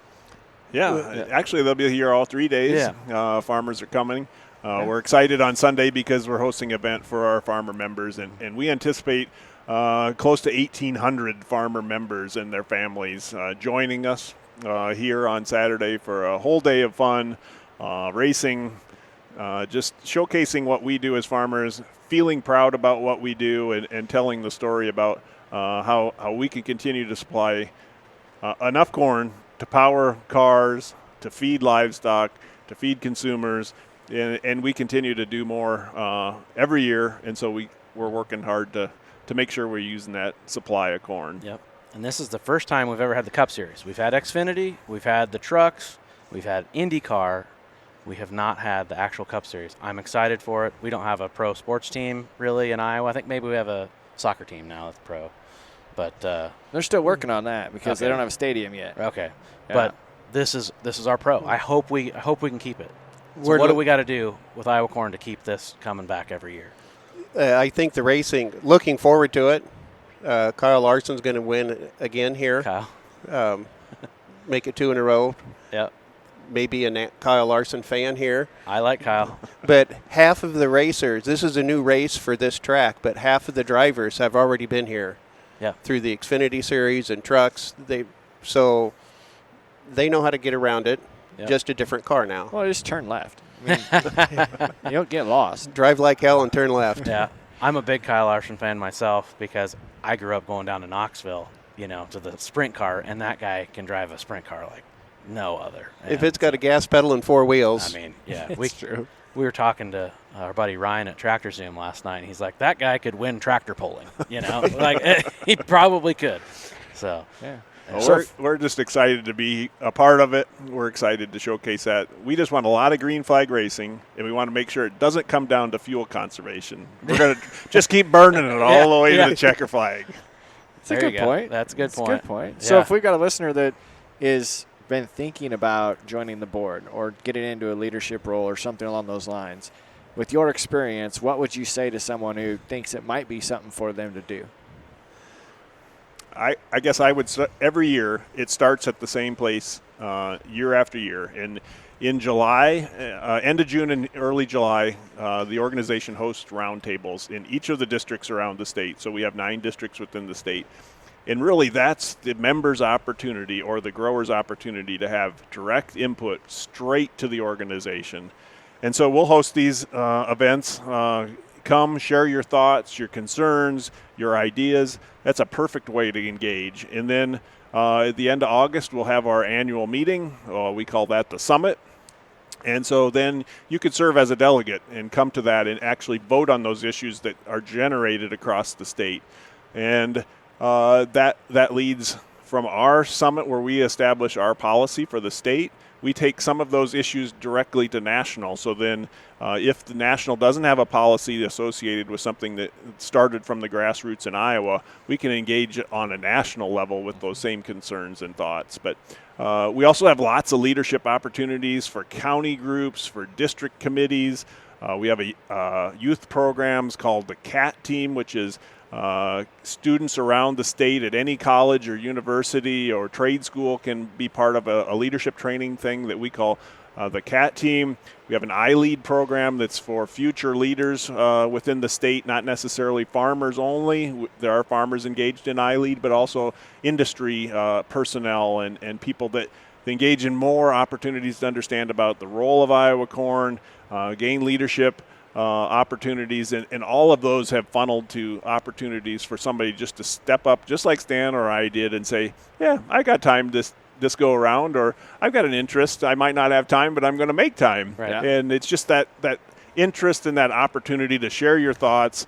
Yeah, actually they'll be here all 3 days. Yeah. Farmers are coming. We're excited on Sunday because we're hosting an event for our farmer members, and we anticipate close to 1,800 farmer members and their families joining us here on Saturday for a whole day of fun, racing, just showcasing what we do as farmers, feeling proud about what we do, and telling the story about how we can continue to supply enough corn to power cars, to feed livestock, to feed consumers, and we continue to do more every year, and so we're working hard to make sure we're using that supply of corn. Yep. And this is the first time we've ever had the Cup Series. We've had Xfinity, we've had the trucks, we've had IndyCar. We have not had the actual Cup Series. I'm excited for it. We don't have a pro sports team really in Iowa. I think maybe we have a soccer team now that's pro. But they're still working on that because they don't have a stadium yet. Okay. Yeah. But this is our pro. I hope we can keep it. So what do we got to do with Iowa corn to keep this coming back every year? I think the racing, looking forward to it. Kyle Larson's going to win again here. Kyle. Make it 2 in a row. Yep. Maybe a Kyle Larson fan here. I like Kyle. But half of the racers, this is a new race for this track, but half of the drivers have already been here. Yeah. Through the Xfinity Series and trucks. So they know how to get around it. Yep. Just a different car now. Well, just turn left. I mean, you don't get lost. Drive like hell and turn left. Yeah. I'm a big Kyle Larson fan myself because I grew up going down to Knoxville, to the sprint car, and that guy can drive a sprint car like no other. If it's got a gas pedal and 4 wheels. Yeah. It's true. We were talking to our buddy Ryan at Tractor Zoom last night, and he's like, that guy could win tractor pulling, like he probably could. So, Yeah. Well, we're just excited to be a part of it. We're excited to showcase that. We just want a lot of green flag racing, and we want to make sure it doesn't come down to fuel conservation. We're going to just keep burning it all the way to the checker flag. That's a good point. That's a good point. Good point. Yeah. So if we've got a listener that is been thinking about joining the board or getting into a leadership role or something along those lines, with your experience, what would you say to someone who thinks it might be something for them to do? I guess I would every year it starts at the same place year after year. And in July, end of June and early July, the organization hosts roundtables in each of the districts around the state. So we have 9 districts within the state. And really that's the members' opportunity or the growers' opportunity to have direct input straight to the organization. And so we'll host these events. Come share your thoughts, your concerns, your ideas. That's a perfect way to engage. And then at the end of August, we'll have our annual meeting. We call that the summit. And so then you could serve as a delegate and come to that and actually vote on those issues that are generated across the state. And that leads from our summit where we establish our policy for the state. We take some of those issues directly to national. So then if the national doesn't have a policy associated with something that started from the grassroots in Iowa, we can engage on a national level with those same concerns and thoughts. But we also have lots of leadership opportunities for county groups, for district committees. We have a youth programs called the CAT team, which is students around the state at any college or university or trade school can be part of a leadership training thing that we call the CAT team. We have an iLead program that's for future leaders within the state, not necessarily farmers only. There are farmers engaged in iLead, but also industry personnel and people that engage in more opportunities to understand about the role of Iowa corn, gain leadership opportunities, and all of those have funneled to opportunities for somebody just to step up, just like Stan or I did, and say, yeah, I got time this go around, or I've got an interest. I might not have time, but I'm going to make time. Right. Yeah. And it's just that interest and that opportunity to share your thoughts,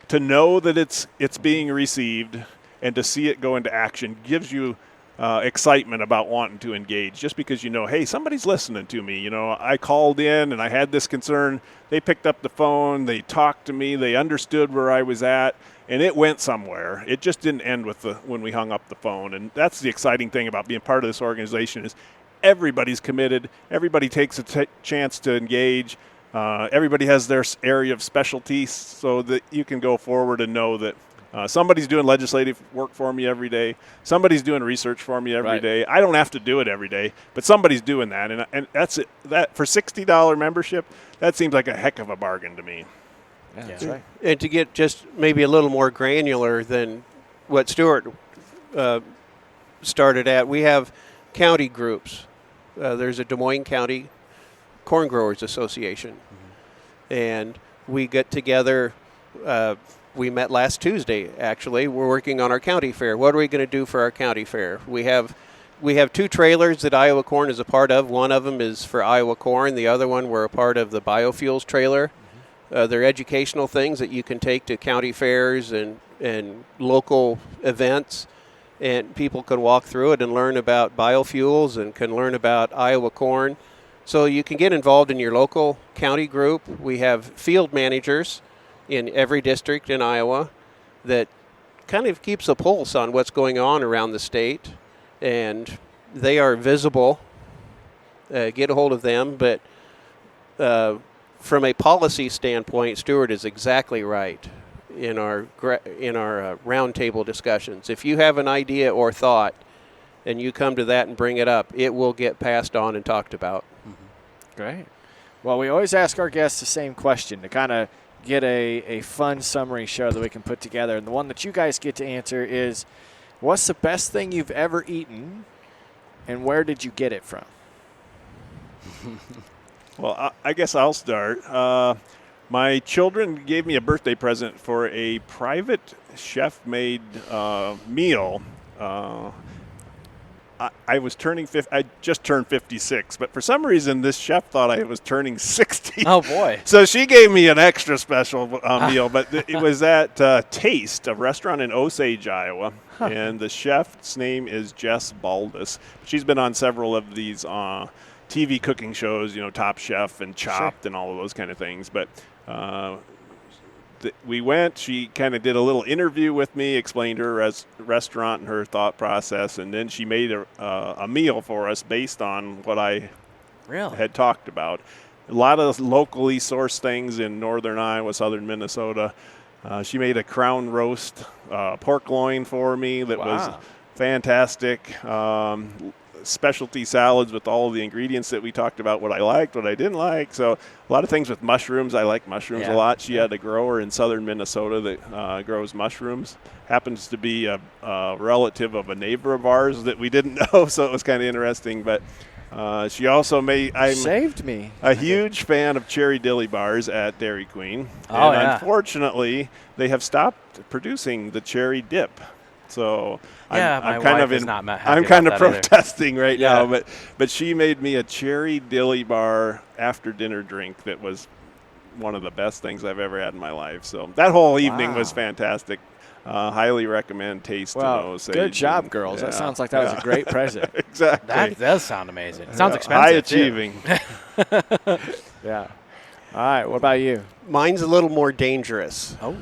to know that it's being received, and to see it go into action gives you excitement about wanting to engage, just because you know, hey, somebody's listening to me. You know, I called in and I had this concern. They picked up the phone, they talked to me, they understood where I was at, and it went somewhere. It just didn't end with when we hung up the phone. And that's the exciting thing about being part of this organization is everybody's committed. Everybody takes a chance to engage. Everybody has their area of specialty, so that you can go forward and know that somebody's doing legislative work for me every day. Somebody's doing research for me every day. I don't have to do it every day, but somebody's doing that. And that's it. That for $60 membership, that seems like a heck of a bargain to me. Yeah, that's right. And to get just maybe a little more granular than what Stuart started at, we have county groups. There's a Des Moines County Corn Growers Association. And we get together. We met last Tuesday, actually. We're working on our county fair. What are we going to do for our county fair? We have 2 trailers that Iowa Corn is a part of. One of them is for Iowa Corn. The other one, we're a part of the biofuels trailer. They're educational things that you can take to county fairs and local events, and people can walk through it and learn about biofuels and can learn about Iowa corn. So you can get involved in your local county group. We have field managers in every district in Iowa that kind of keeps a pulse on what's going on around the state, and they are visible. Get a hold of them. But from a policy standpoint, Stuart is exactly right in our roundtable discussions. If you have an idea or thought and you come to that and bring it up, it will get passed on and talked about. Great. Well, we always ask our guests the same question to kind of get a fun summary show that we can put together. And the one that you guys get to answer is, what's the best thing you've ever eaten, and where did you get it from? Well, I guess I'll start. My children gave me a birthday present for a private chef-made meal. I was turning I just turned 56, but for some reason this chef thought I was turning 60. Oh, boy. So she gave me an extra special meal, but it was at Taste, a restaurant in Osage, Iowa, and the chef's name is Jess Baldus. She's been on several of these TV cooking shows, Top Chef and Chopped and all of those kind of things, but we went, she kind of did a little interview with me, explained her restaurant and her thought process, and then she made a meal for us based on what I had talked about. A lot of locally sourced things in northern Iowa, southern Minnesota. She made a crown roast pork loin for me that was fantastic. Specialty salads with all the ingredients that we talked about, what I liked, what I didn't like. So a lot of things with mushrooms. I like mushrooms a lot. She had a grower in southern Minnesota that grows mushrooms. Happens to be a relative of a neighbor of ours that we didn't know, so it was kind of interesting. But she also saved me. A huge fan of cherry dilly bars at Dairy Queen. Oh, and unfortunately, they have stopped producing the cherry dip. So I'm kind of protesting right now, but she made me a cherry dilly bar after dinner drink that was one of the best things I've ever had in my life. So that whole evening was fantastic. Highly recommend Taste in Osage. Good job, girls. That sounds like that was a great present. Exactly. That does sound amazing. It sounds expensive, high achieving. Yeah. All right. What about you? Mine's a little more dangerous. Oh.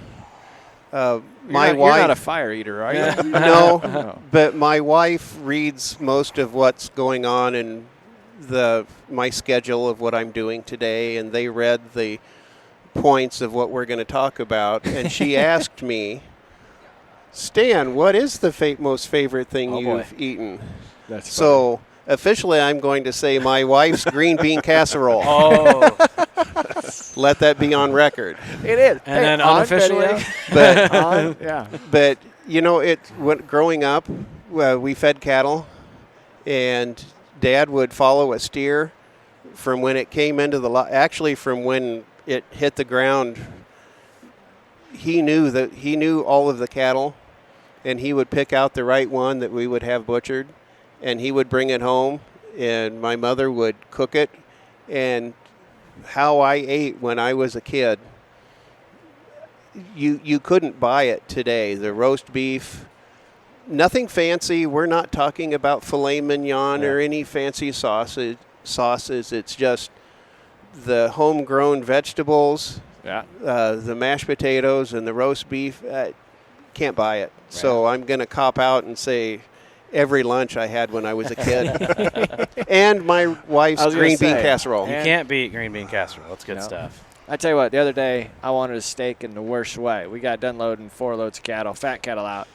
You're wife. You're not a fire eater, are you? No, but my wife reads most of what's going on in my schedule of what I'm doing today, and they read the points of what we're going to talk about, and she asked me, Stan, what is the most favorite thing you've eaten? That's so officially I'm going to say my wife's green bean casserole. Oh. Let that be on record. It is. And then unofficially? But growing up, we fed cattle, and Dad would follow a steer from when it came into actually from when it hit the ground. He knew all of the cattle, and he would pick out the right one that we would have butchered, and he would bring it home, and my mother would cook it. And how I ate when I was a kid, you couldn't buy it today. The roast beef, nothing fancy. We're not talking about filet mignon or any fancy sauces. It's just the homegrown vegetables, the mashed potatoes, and the roast beef. Can't buy it. Right. So I'm going to cop out and say every lunch I had when I was a kid. And my wife's green bean casserole. You can't beat green bean casserole. That's good stuff. I tell you what, the other day I wanted a steak in the worst way. We got done loading 4 loads of cattle, fat cattle out,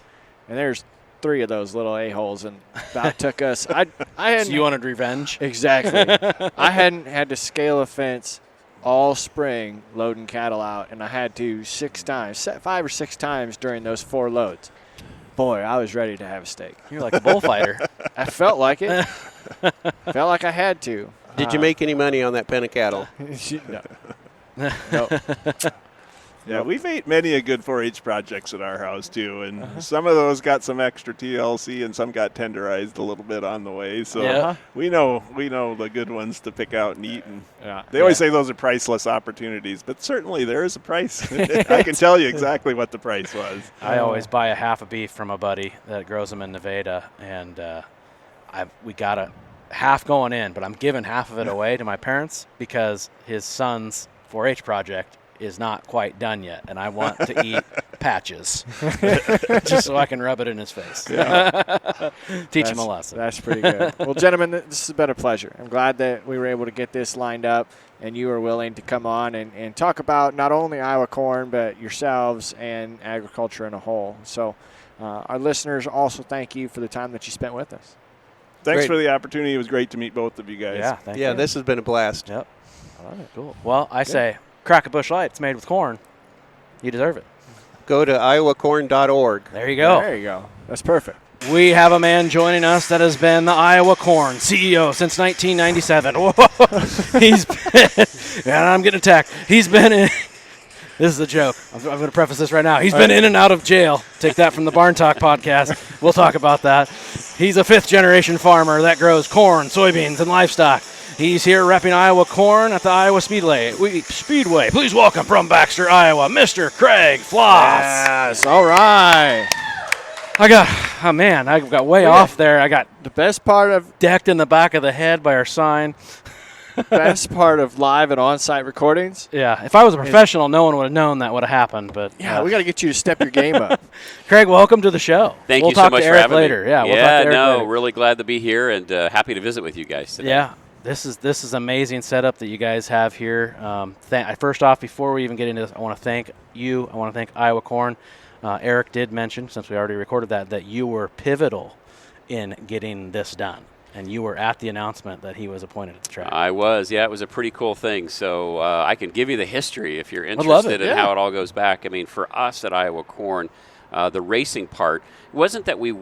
and there's 3 of those little a-holes, and about took us. I hadn't. So you wanted revenge? Exactly. I hadn't had to scale a fence all spring loading cattle out, and I had to 5 or 6 times during those 4 loads. Boy, I was ready to have a steak. You're like a bullfighter. I felt like it. Felt like I had to. Did you make any money on that pen of cattle? No. Yeah, we've ate many a good 4-H projects at our house, too, and some of those got some extra TLC and some got tenderized a little bit on the way. So we know the good ones to pick out and eat. And they always say those are priceless opportunities, but certainly there is a price. I can tell you exactly what the price was. I always buy a half a beef from a buddy that grows them in Nevada, and we got a half going in, but I'm giving half of it away to my parents because his son's 4-H project is not quite done yet, and I want to eat patches just so I can rub it in his face. Teach him a lesson. That's pretty good. Well, gentlemen, this has been a pleasure. I'm glad that we were able to get this lined up, and you were willing to come on and talk about not only Iowa corn, but yourselves and agriculture in a whole. So our listeners also thank you for the time that you spent with us. Thanks for the opportunity. It was great to meet both of you guys. Yeah, thank you. This has been a blast. Yep. I love it. Cool. Well, I say crack a Busch Light. It's made with corn. You deserve it. Go to iowacorn.org. There you go. There you go. That's perfect. We have a man joining us that has been the Iowa Corn CEO since 1997. He's been, and I'm getting attacked. He's been This is a joke. I'm going to preface this right now. He's been in and out of jail. Take that from the Barn Talk podcast. We'll talk about that. He's a fifth-generation farmer that grows corn, soybeans, and livestock. He's here repping Iowa corn at the Iowa Speedway. Please welcome from Baxter, Iowa, Mr. Craig Floss. Yes, all right. I got way off there. I got The best part of decked in the back of the head by our sign. live and on-site recordings. Yeah, if I was a professional, no one would have known that would have happened. But Yeah, we got to get you to step your game up. Craig, welcome to the show. Thank we'll you so talk much to for Eric having later. me. Yeah, we'll talk to Eric later. Really glad to be here and happy to visit with you guys today. Yeah, this is amazing setup that you guys have here. First off, before we even get into this, I want to thank you. I want to thank Iowa Corn. Eric did mention, since we already recorded that you were pivotal in getting this done. And you were at the announcement that he was appointed at the track. I was, yeah. It was a pretty cool thing. So I can give you the history if you're love interested it, in how it all goes back. I mean, for us at Iowa Corn, the racing part, it wasn't that we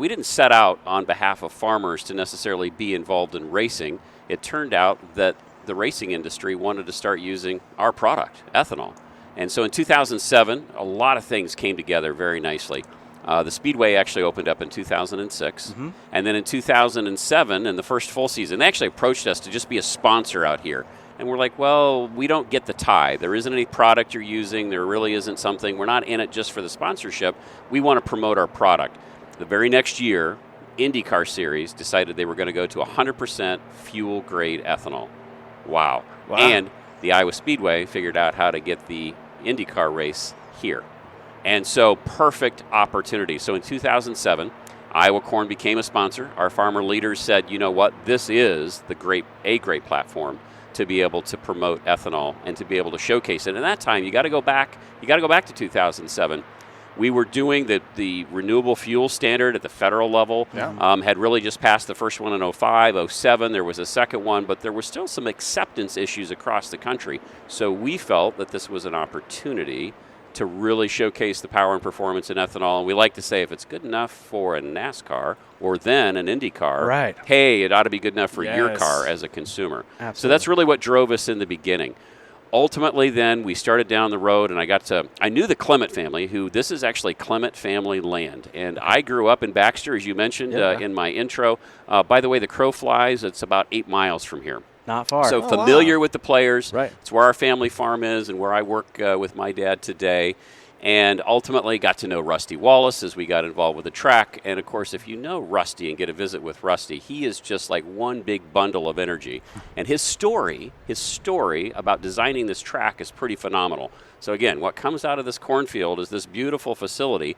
didn't set out on behalf of farmers to necessarily be involved in racing. It turned out that the racing industry wanted to start using our product, ethanol. And so in 2007, a lot of things came together very nicely. The Speedway actually opened up in 2006. Mm-hmm. And then in 2007, in the first full season, they actually approached us to just be a sponsor out here. And we're like, well, we don't get the tie. There isn't any product you're using. There really isn't something. We're not in it just for the sponsorship. We want to promote our product. The very next year, IndyCar Series decided they were going to go to 100% fuel-grade ethanol. Wow. And the Iowa Speedway figured out how to get the IndyCar race here. And so, perfect opportunity. So in 2007, Iowa Corn became a sponsor. Our farmer leaders said, you know what, this is a great platform to be able to promote ethanol and to be able to showcase it. And at that time, you got to go back to 2007. We were doing the renewable fuel standard at the federal level. Yeah. Had really just passed the first one in 05, 07. There was a second one, but there were still some acceptance issues across the country. So we felt that this was an opportunity to really showcase the power and performance in ethanol. And we like to say if it's good enough for a Nascar or then an IndyCar, right, hey, it ought to be good enough for your car as a consumer. Absolutely. So that's really what drove us in the beginning. Ultimately, then, we started down the road, and I knew the Clement family, this is actually Clement family land. And I grew up in Baxter, as you mentioned in my intro. By the way, the crow flies, it's about 8 miles from here. Not far. So familiar with the players. Right. It's where our family farm is and where I work with my dad today. And ultimately got to know Rusty Wallace as we got involved with the track. And, of course, if you know Rusty and get a visit with Rusty, he is just like one big bundle of energy. And his story about designing this track is pretty phenomenal. So, again, what comes out of this cornfield is this beautiful facility.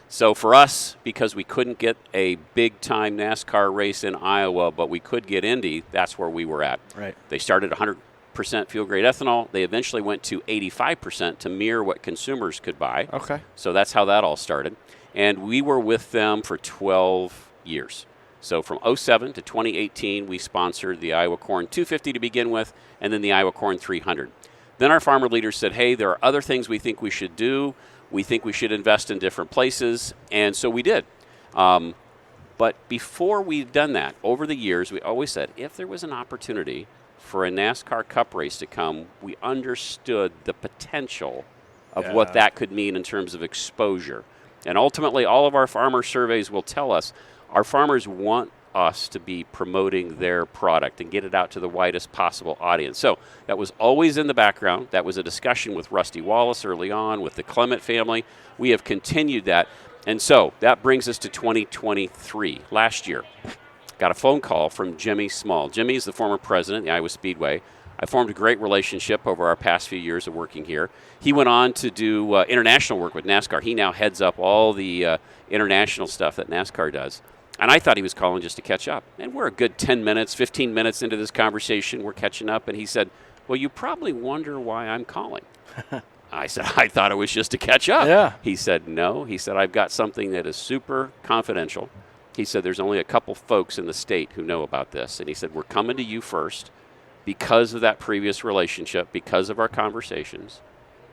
So for us, because we couldn't get a big-time NASCAR race in Iowa, but we could get Indy, that's where we were at. Right. They started 100% fuel-grade ethanol. They eventually went to 85% to mirror what consumers could buy. Okay. So that's how that all started. And we were with them for 12 years. So from 07 to 2018, we sponsored the Iowa Corn 250 to begin with, and then the Iowa Corn 300. Then our farmer leaders said, hey, there are other things we think we should do. We think we should invest in different places, and so we did. But before we've done that, over the years, we always said, if there was an opportunity for a NASCAR Cup race to come, we understood the potential of what that could mean in terms of exposure. And ultimately, all of our farmer surveys will tell us our farmers want us to be promoting their product and get it out to the widest possible audience. So that was always in the background. That was a discussion with Rusty Wallace early on, with the Clement family. We have continued that. And so that brings us to 2023, last year. Got a phone call from Jimmy Small. Jimmy is the former president of the Iowa Speedway. I formed a great relationship over our past few years of working here. He went on to do international work with NASCAR. He now heads up all the international stuff that NASCAR does. And I thought he was calling just to catch up. And we're a good 10 minutes, 15 minutes into this conversation. We're catching up. And he said, well, you probably wonder why I'm calling. I said, I thought it was just to catch up. Yeah. He said, no. He said, I've got something that is super confidential. He said, there's only a couple folks in the state who know about this. And he said, we're coming to you first because of that previous relationship, because of our conversations.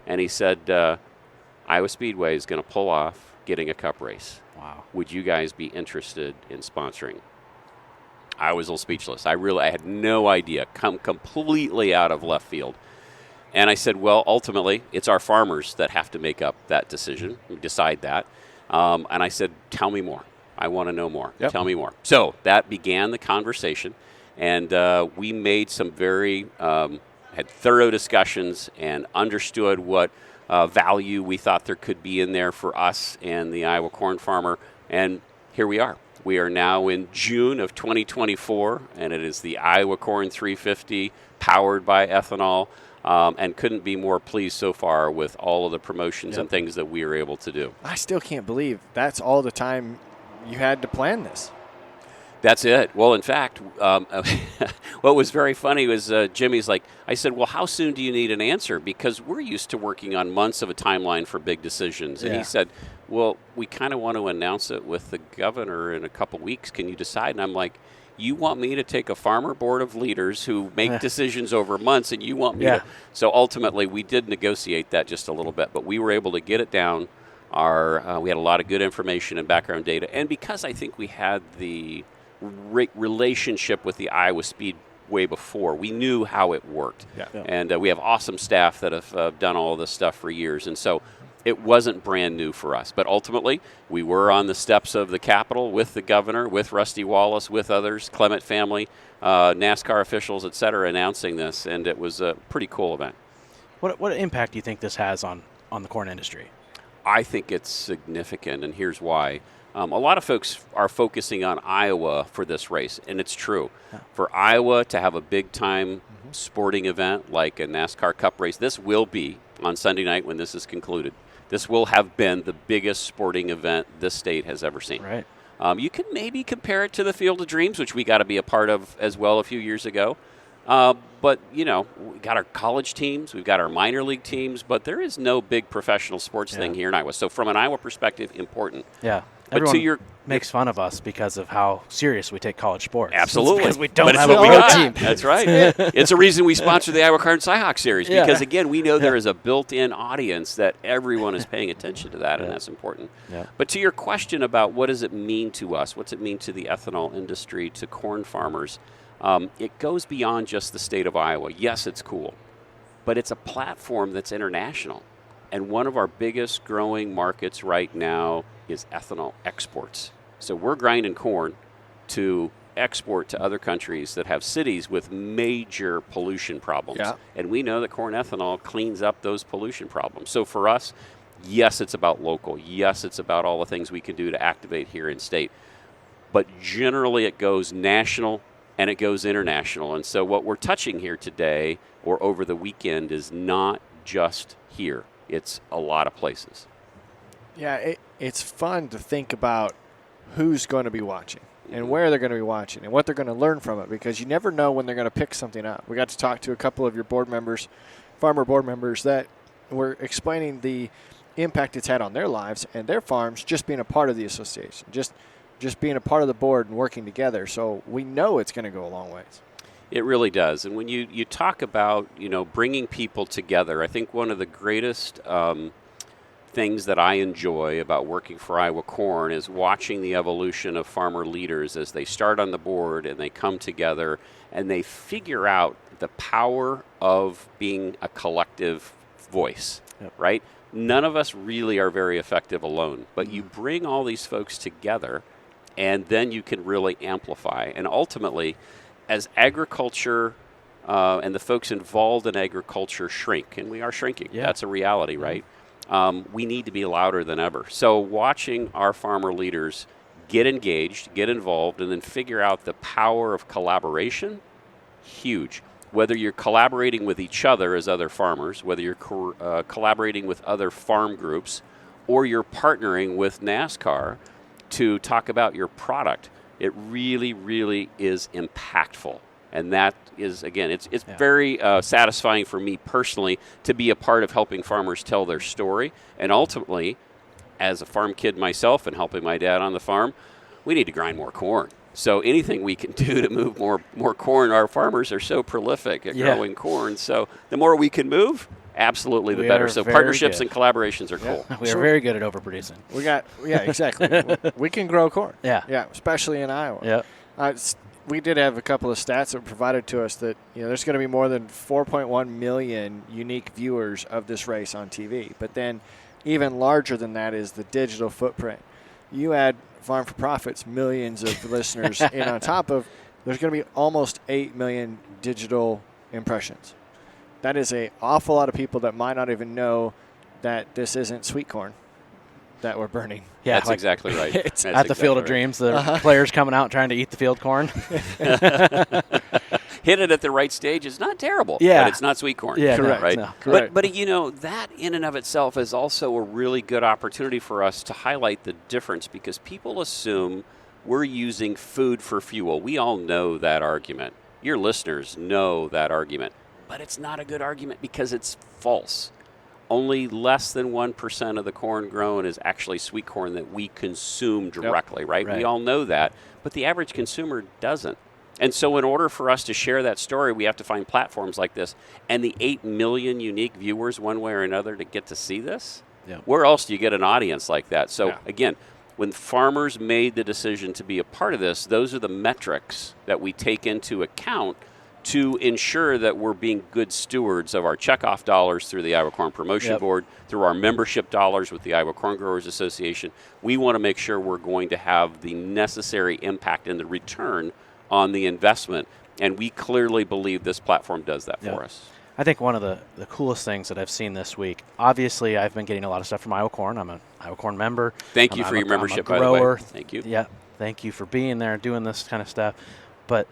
And he said, Iowa Speedway is going to pull off getting a cup race. Wow. Would you guys be interested in sponsoring? I was a little speechless. I had no idea. Come completely out of left field. And I said, well, ultimately, it's our farmers that have to make up that decision, decide that. And I said, tell me more. I want to know more. Yep. Tell me more. So that began the conversation, and we made some very had thorough discussions and understood what value we thought there could be in there for us and the Iowa corn farmer. And here we are. We are now in June of 2024, and it is the Iowa Corn 350 powered by ethanol. And couldn't be more pleased so far with all of the promotions and things that we were able to do. I still can't believe that's all the time you had to plan this. That's it. Well, in fact, what was very funny was Jimmy's like, I said, well, how soon do you need an answer? Because we're used to working on months of a timeline for big decisions. And he said, well, we kind of want to announce it with the governor in a couple weeks. Can you decide? And I'm like, you want me to take a farmer board of leaders who make decisions over months, and you want me to? So ultimately, we did negotiate that just a little bit, but we were able to get it down. We had a lot of good information and background data, and because I think we had the relationship with the Iowa Speedway before, we knew how it worked. And we have awesome staff that have done all of this stuff for years, and so it wasn't brand new for us. But ultimately, we were on the steps of the Capitol with the governor, with Rusty Wallace, with others, Clement family, NASCAR officials, et cetera, announcing this, and it was a pretty cool event. What impact do you think this has on the corn industry? I think it's significant, and here's why. A lot of folks are focusing on Iowa for this race, and it's true. For Iowa to have a big-time sporting event like a NASCAR Cup race, this will be on Sunday night when this is concluded. This will have been the biggest sporting event this state has ever seen. Right. You can maybe compare it to the Field of Dreams, which we got to be a part of as well a few years ago. But, you know, we got our college teams, we've got our minor league teams, but there is no big professional sports thing here in Iowa. So from an Iowa perspective, important. Yeah. But Everyone makes fun of us because of how serious we take college sports. Absolutely. Because we don't but have it's a what we pro got. team. That's right. It's a reason we sponsor the Iowa Cardinals Cyhawk Series because, again, we know there is a built-in audience that everyone is paying attention to that, and that's important. But to your question about what does it mean to us, what's it mean to the ethanol industry, to corn farmers, it goes beyond just the state of Iowa. Yes, it's cool, but it's a platform that's international. And one of our biggest growing markets right now is ethanol exports. So we're grinding corn to export to other countries that have cities with major pollution problems. And we know that corn ethanol cleans up those pollution problems. So for us, yes, it's about local. Yes, it's about all the things we can do to activate here in state. But generally it goes national and it goes international. And so what we're touching here today or over the weekend is not just here. It's a lot of places. Yeah, it's fun to think about who's going to be watching and where they're going to be watching and what they're going to learn from it, because you never know when they're going to pick something up. We got to talk to a couple of your board members, farmer board members, that were explaining the impact it's had on their lives and their farms just being a part of the association, just being a part of the board and working together. So we know it's going to go a long ways. It really does. And when you talk about, you know, bringing people together, I think one of the greatest things that I enjoy about working for Iowa Corn is watching the evolution of farmer leaders as they start on the board and they come together and they figure out the power of being a collective voice, right? None of us really are very effective alone, but you bring all these folks together and then you can really amplify. And ultimately, as agriculture and the folks involved in agriculture shrink, and we are shrinking, that's a reality, right? We need to be louder than ever. So watching our farmer leaders get engaged, get involved, and then figure out the power of collaboration, huge. Whether you're collaborating with each other as other farmers, whether you're collaborating with other farm groups, or you're partnering with NASCAR to talk about your product, it really, really is impactful. And that is, again, it's very satisfying for me personally to be a part of helping farmers tell their story. And ultimately, as a farm kid myself and helping my dad on the farm, we need to grind more corn. So anything we can do to move more corn, our farmers are so prolific at growing corn. So the more we can move, absolutely the better. So partnerships and collaborations are cool. We are very good at overproducing. We got, exactly. We can grow corn. Yeah, especially in Iowa. we did have a couple of stats that were provided to us that there's going to be more than 4.1 million unique viewers of this race on TV. But then even larger than that is the digital footprint. You add Farm for Profit's millions of listeners in on top of, there's going to be almost 8 million digital impressions. That is an awful lot of people that might not even know that this isn't sweet corn that we're burning. Yeah, that's exactly right. It's at the Field of Dreams, the players coming out trying to eat the field corn. Hit it at the right stage. It's not terrible, yeah. but it's not sweet corn. Yeah, correct. Right? No. Correct. But that in and of itself is also a really good opportunity for us to highlight the difference, because people assume we're using food for fuel. We all know that argument. Your listeners know that argument. But it's not a good argument because it's false. Only less than 1% of the corn grown is actually sweet corn that we consume directly, right? We all know that, but the average consumer doesn't. And so in order for us to share that story, we have to find platforms like this. And the 8 million unique viewers, one way or another, to get to see this, where else do you get an audience like that? So again, when farmers made the decision to be a part of this, those are the metrics that we take into account to ensure that we're being good stewards of our checkoff dollars through the Iowa Corn Promotion Board, through our membership dollars with the Iowa Corn Growers Association. We want to make sure we're going to have the necessary impact and the return on the investment, and we clearly believe this platform does that for us. I think one of the coolest things that I've seen this week, obviously I've been getting a lot of stuff from Iowa Corn. I'm an Iowa Corn member. Thank you for your membership, I'm a grower. by the way. Thank you. Yeah, thank you for being there, doing this kind of stuff. But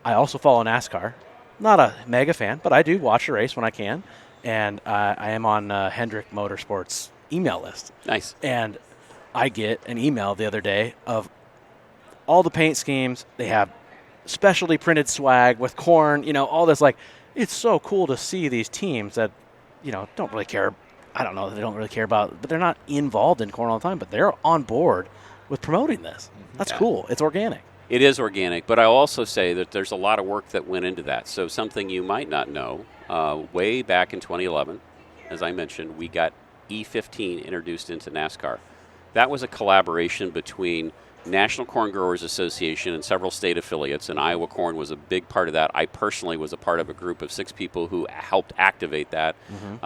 I also follow NASCAR. Not a mega fan, but I do watch a race when I can. And I am on Hendrick Motorsports email list. Nice. And I get an email the other day of all the paint schemes. They have specialty printed swag with corn, all this. Like, it's so cool to see these teams that, don't really care. I don't know that they don't really care about, but they're not involved in corn all the time, but they're on board with promoting this. That's cool. It's organic. It is organic, but I'll also say that there's a lot of work that went into that. So something you might not know, way back in 2011, as I mentioned, we got E15 introduced into NASCAR. That was a collaboration between National Corn Growers Association and several state affiliates, and Iowa Corn was a big part of that. I personally was a part of a group of 6 people who helped activate that.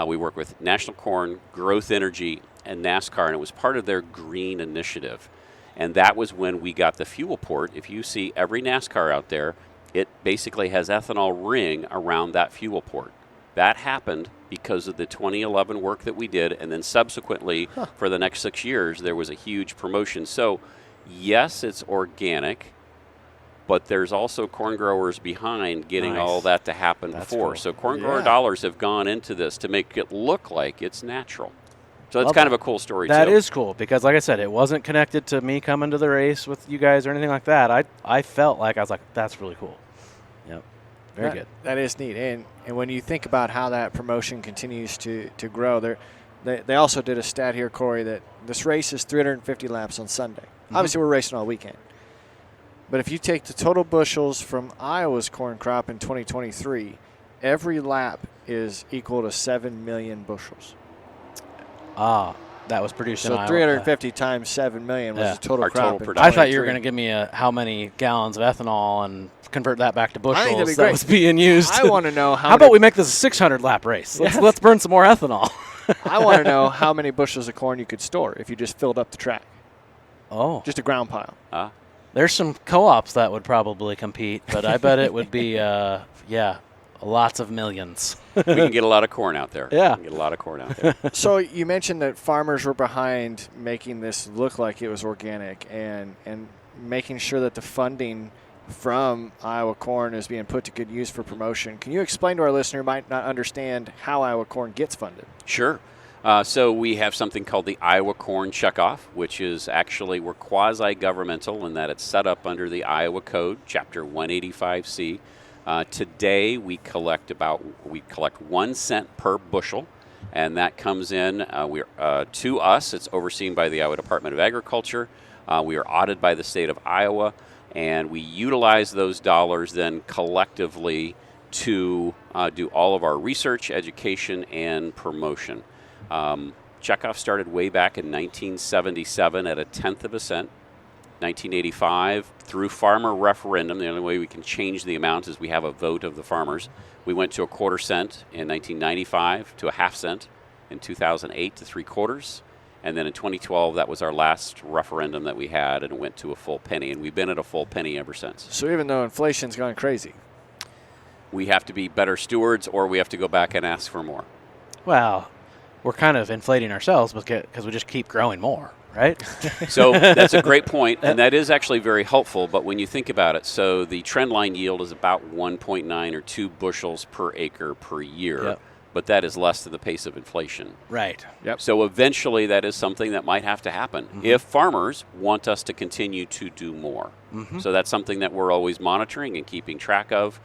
We work with National Corn, Growth Energy, and NASCAR, and it was part of their green initiative. And that was when we got the fuel port. If you see every NASCAR out there, it basically has ethanol ring around that fuel port. That happened because of the 2011 work that we did, and then subsequently for the next 6 years, there was a huge promotion. So yes, it's organic, but there's also corn growers behind getting all that to happen before. Cool. So corn grower dollars have gone into this to make it look like it's natural. So it's kind of a cool story, That too. is cool because, like I said, it wasn't connected to me coming to the race with you guys or anything like that. I felt like I was like, that's really cool. Yep. Very good. That is neat. And when you think about how that promotion continues to grow, they also did a stat here, Corey, that this race is 350 laps on Sunday. Obviously, we're racing all weekend. But if you take the total bushels from Iowa's corn crop in 2023, every lap is equal to 7 million bushels. That was produced in Iowa. So 350 times 7 million was the total crop. I thought you were going to give me how many gallons of ethanol and convert that back to bushels. I think that'd be great. That was being used. I want to know how about we make this a 600-lap race? Let's burn some more ethanol. I want to know how many bushels of corn you could store if you just filled up the track. Oh. Just a ground pile. There's some co-ops that would probably compete, but I bet it would be, lots of millions. We can get a lot of corn out there. Yeah. We can get a lot of corn out there. So you mentioned that farmers were behind making this look like it was organic and making sure that the funding from Iowa Corn is being put to good use for promotion. Can you explain to our listener who might not understand how Iowa Corn gets funded? Sure. So we have something called the Iowa Corn Checkoff, which is actually, we're quasi-governmental in that it's set up under the Iowa Code, Chapter 185C. Today we collect 1 cent per bushel, and that comes in to us. It's overseen by the Iowa Department of Agriculture. We are audited by the state of Iowa, and we utilize those dollars then collectively to do all of our research, education, and promotion. Checkoff started way back in 1977 at 1/10 of a cent. 1985, through farmer referendum, the only way we can change the amount is we have a vote of the farmers. We went to a quarter cent in 1995, to a half cent in 2008, to 3/4. And then in 2012, that was our last referendum that we had, and it went to a full penny. And we've been at a full penny ever since. So even though inflation's gone crazy, We have to be better stewards, or we have to go back and ask for more. Well, we're kind of inflating ourselves because we just keep growing more, right? So that's a great point, and that is actually very helpful. But when you think about it, so the trend line yield is about 1.9 or 2 bushels per acre per year, Yep. but that is less than the pace of inflation. Right. Yep. So eventually that is something that might have to happen if farmers want us to continue to do more. So that's something that we're always monitoring and keeping track of,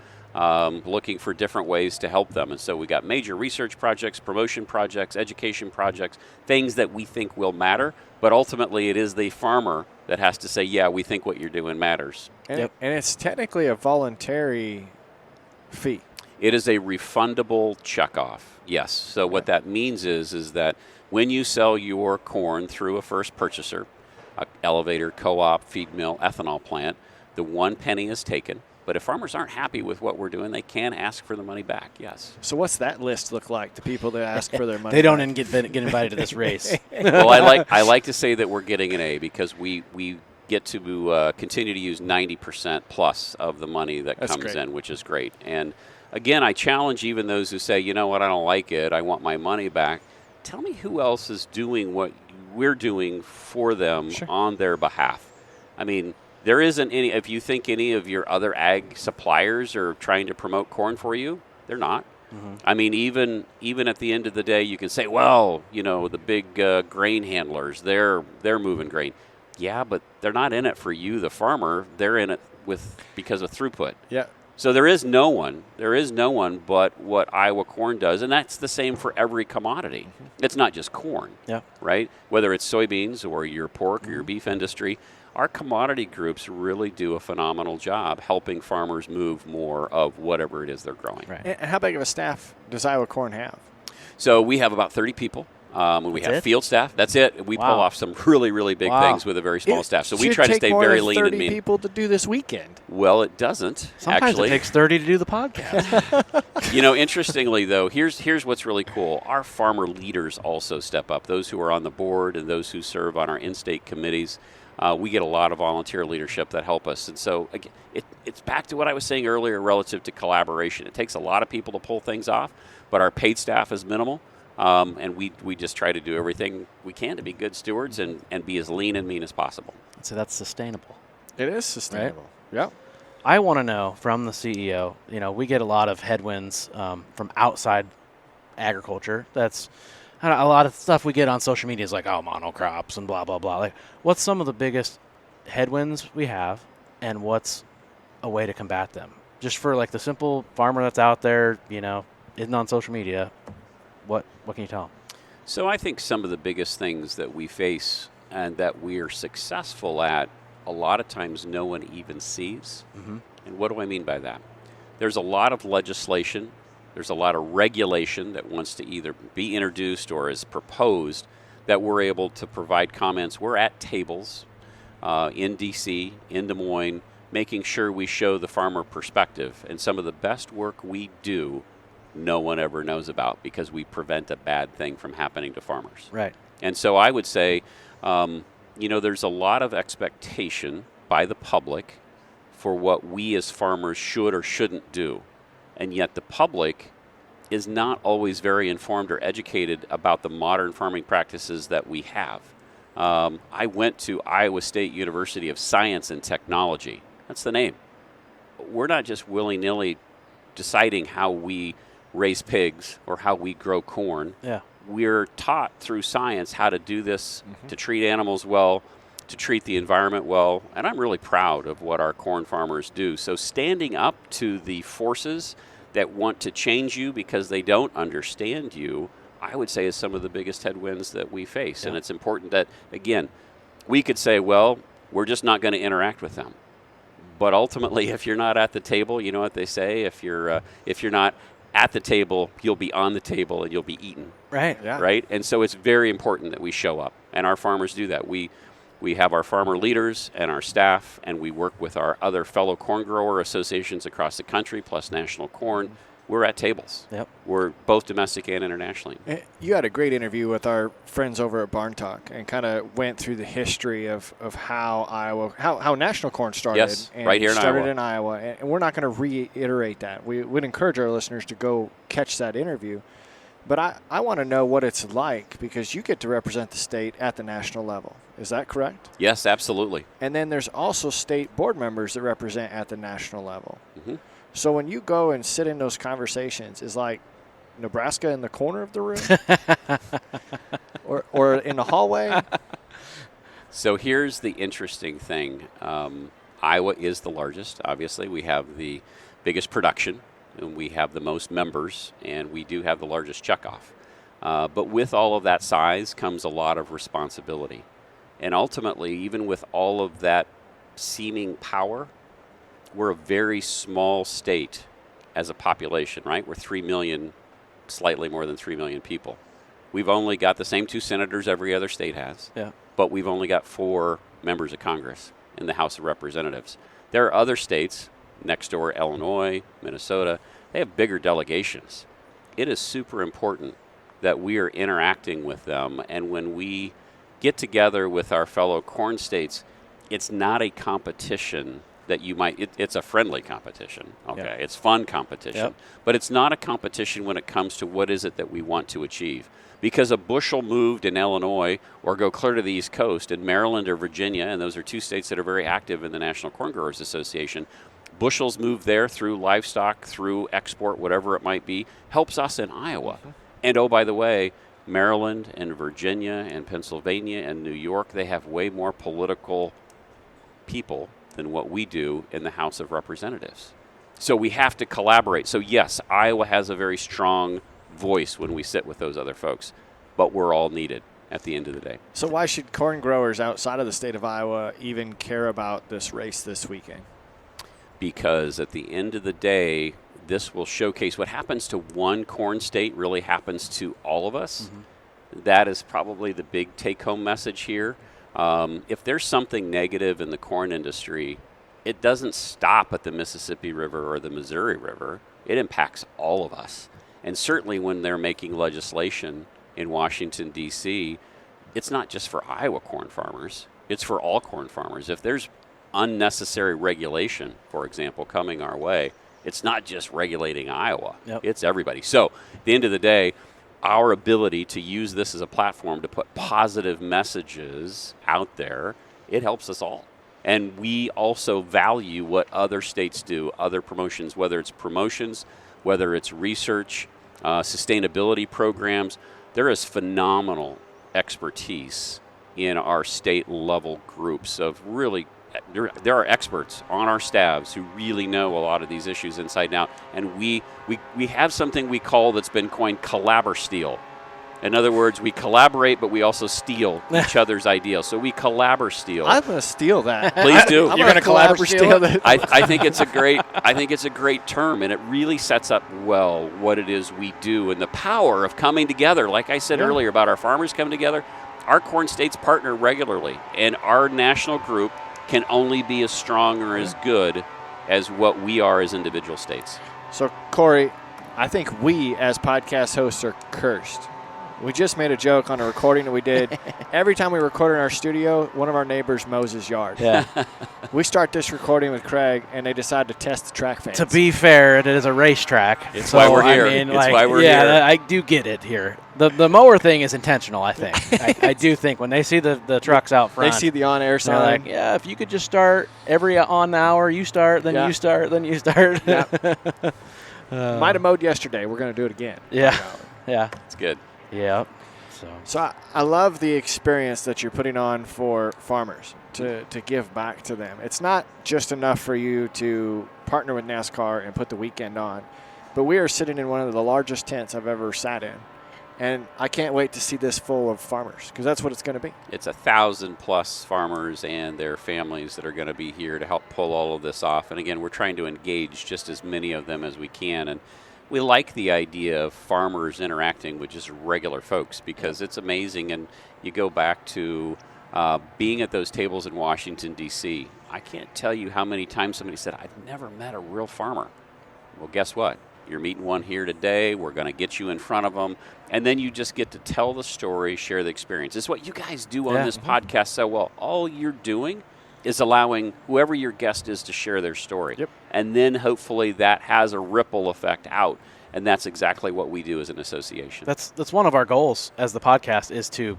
looking for different ways to help them. And so we got major research projects, promotion projects, education projects, things that we think will matter, but ultimately it is the farmer that has to say, yeah, we think what you're doing matters. and it's technically a voluntary fee. It is a refundable checkoff, yes. So what that means is that when you sell your corn through a first purchaser, a elevator, co-op, feed mill, ethanol plant, the 1 penny is taken. But if farmers aren't happy with what we're doing, they can ask for the money back, yes. So what's that list look like, the people that ask for their money They don't back? even get invited to this race. Well, I like to say that we're getting an A because we get to continue to use 90% plus of the money that That's comes great. in, which is great. And again, I challenge even those who say, you know what, I don't like it, I want my money back. Tell me who else is doing what we're doing for them on their behalf. I mean, there isn't any, if you think any of your other ag suppliers are trying to promote corn for you, they're not. I mean, even at the end of the day, you can say, well, you know, the big grain handlers, they're moving grain. Yeah, but they're not in it for you, the farmer. They're in it because of throughput. Yeah. So there is no one but what Iowa corn does, and that's the same for every commodity. It's not just corn, Yeah. right? Whether it's soybeans or your pork or your beef industry, our commodity groups really do a phenomenal job helping farmers move more of whatever it is they're growing. Right. And how big of a staff does Iowa Corn have? So we have about 30 people. We have it? field staff. That's it. We pull Wow. off some really, really big Wow. things with a very small staff. So we should try to take stay more very than lean 30 and mean. people to do this weekend. Well, it doesn't, Sometimes actually. it takes 30 to do the podcast. You know, interestingly, though, here's what's really cool. Our farmer leaders also step up, those who are on the board and those who serve on our in-state committees. We get a lot of volunteer leadership that help us. And so again, it's back to what I was saying earlier relative to collaboration. It takes a lot of people to pull things off, but our paid staff is minimal. And we just try to do everything we can to be good stewards and be as lean and mean as possible. So that's sustainable. It is sustainable. Yep. I want to know from the CEO, you know, we get a lot of headwinds from outside agriculture. That's a lot of stuff we get on social media is like, oh, monocrops and blah, blah, blah. Like, what's some of the biggest headwinds we have and what's a way to combat them? Just for like the simple farmer that's out there, you know, isn't on social media, what can you tell them? So I think some of the biggest things that we face and that we are successful at, a lot of times no one even sees. And what do I mean by that? There's a lot of legislation, there's a lot of regulation that wants to either be introduced or is proposed that we're able to provide comments. We're at tables in D.C., in Des Moines, making sure we show the farmer perspective. And some of the best work we do no one ever knows about because we prevent a bad thing from happening to farmers. Right. And so I would say, you know, there's a lot of expectation by the public for what we as farmers should or shouldn't do. And yet the public is not always very informed or educated about the modern farming practices that we have. I went to Iowa State University of Science and Technology. That's the name. We're not just willy-nilly deciding how we raise pigs or how we grow corn. Yeah. We're taught through science how to do this, to treat animals well, to treat the environment well, and I'm really proud of what our corn farmers do. So standing up to the forces that want to change you because they don't understand you, I would say is some of the biggest headwinds that we face. And it's important that, again, we could say, well, we're just not going to interact with them. But ultimately, if you're not at the table, you know what they say, if you're not at the table, you'll be on the table and you'll be eaten. Right. Yeah. Right? And so it's very important that we show up, and our farmers do that. We We have our farmer leaders and our staff, and we work with our other fellow corn grower associations across the country, plus National Corn. We're at tables. Yep. We're both domestic and internationally. You had a great interview with our friends over at Barn Talk and kind of went through the history of how Iowa, how National Corn started. Yes, and right here in started Iowa. in Iowa. And we're not going to reiterate that. We would encourage our listeners to go catch that interview. But I want to know what it's like because you get to represent the state at the national level. Is that correct? Yes, absolutely. And then there's also state board members that represent at the national level. Mm-hmm. So when you go and sit in those conversations, is like Nebraska in the corner of the room? or in the hallway? So here's the interesting thing. Iowa is the largest, obviously. We have the biggest production, and we have the most members, and we do have the largest checkoff. But with all of that size comes a lot of responsibility. And ultimately, even with all of that seeming power, we're a very small state as a population, right? We're 3 million, slightly more than 3 million people. We've only got the same 2 senators every other state has, but we've only got 4 members of Congress in the House of Representatives. There are other states, next door, Illinois, Minnesota, they have bigger delegations. It is super important that we are interacting with them, and when we get together with our fellow corn states, it's not a competition that you might, it's a friendly competition, okay? It's fun competition, but it's not a competition when it comes to what is it that we want to achieve. Because a bushel moved in Illinois or go clear to the East Coast in Maryland or Virginia, and those are 2 states that are very active in the National Corn Growers Association, bushels moved there through livestock, through export, whatever it might be, helps us in Iowa. And oh, by the way, Maryland and Virginia and Pennsylvania and New York, they have way more political people than what we do in the House of Representatives. So we have to collaborate. So yes, Iowa has a very strong voice when we sit with those other folks, but we're all needed at the end of the day. So why should corn growers outside of the state of Iowa even care about this race this weekend? Because at the end of the day, this will showcase what happens to one corn state really happens to all of us. That is probably the big take-home message here. If there's something negative in the corn industry, it doesn't stop at the Mississippi River or the Missouri River. It impacts all of us. And certainly when they're making legislation in Washington, D.C., it's not just for Iowa corn farmers. It's for all corn farmers. If there's unnecessary regulation, for example, coming our way, it's not just regulating Iowa. It's everybody. So at the end of the day, our ability to use this as a platform to put positive messages out there, it helps us all. And we also value what other states do, other promotions, whether it's promotions, whether it's research, sustainability programs. There is phenomenal expertise in our state-level groups of really, there are experts on our staffs who really know a lot of these issues inside and out. And we have something we call that's been coined collabor-steal. In other words, we collaborate, but we also steal each other's ideas. So we collabor-steal. I'm going to steal that. Please do. You're going to collabor-steal that? I think it's a great term, and it really sets up well what it is we do and the power of coming together. Like I said earlier about our farmers coming together, our corn states partner regularly, and our national group can only be as strong or as good as what we are as individual states. So, Corey, I think we as podcast hosts are cursed. We just made a joke on a recording that we did. Every time we record in our studio, one of our neighbors mows his yard. We start this recording with Craig, and they decide to test the track fans. To be fair, it is a racetrack. It's why we're here. I mean, It's why we're here. I do get it here. The mower thing is intentional, I think. I do think when they see the trucks out front. They see the on-air sign. They're like, yeah, if you could just start every on hour, you start, then you start, then you start. Might have mowed yesterday. We're going to do it again. Yeah. It's good. Yeah. So I love the experience that you're putting on for farmers to give back to them. It's not just enough for you to partner with NASCAR and put the weekend on, but we are sitting in one of the largest tents I've ever sat in. And I can't wait to see this full of farmers because that's what it's going to be. It's 1,000+ farmers and their families that are going to be here to help pull all of this off. And again, we're trying to engage just as many of them as we can. And we like the idea of farmers interacting with just regular folks because it's amazing. And you go back to being at those tables in Washington, D.C., I can't tell you how many times somebody said, I've never met a real farmer. Well, guess what? You're meeting one here today. We're going to get you in front of them. And then you just get to tell the story, share the experience. It's what you guys do on this podcast so well. All you're doing is allowing whoever your guest is to share their story. Yep. And then hopefully that has a ripple effect out. And that's exactly what we do as an association. That's one of our goals as the podcast is to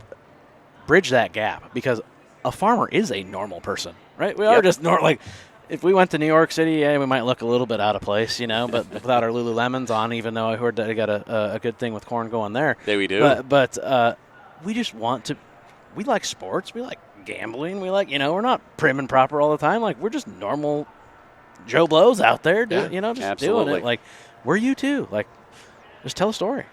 bridge that gap, because a farmer is a normal person, right? We are just normal. Like, if we went to New York City, we might look a little bit out of place, but without our Lululemons on, even though I heard that they got a good thing with corn going there. There we do. But we just want to – we like sports. We like gambling. We like – we're not prim and proper all the time. Like, we're just normal Joe Blows out there, just doing it. Like, we're you too. Like, just tell a story.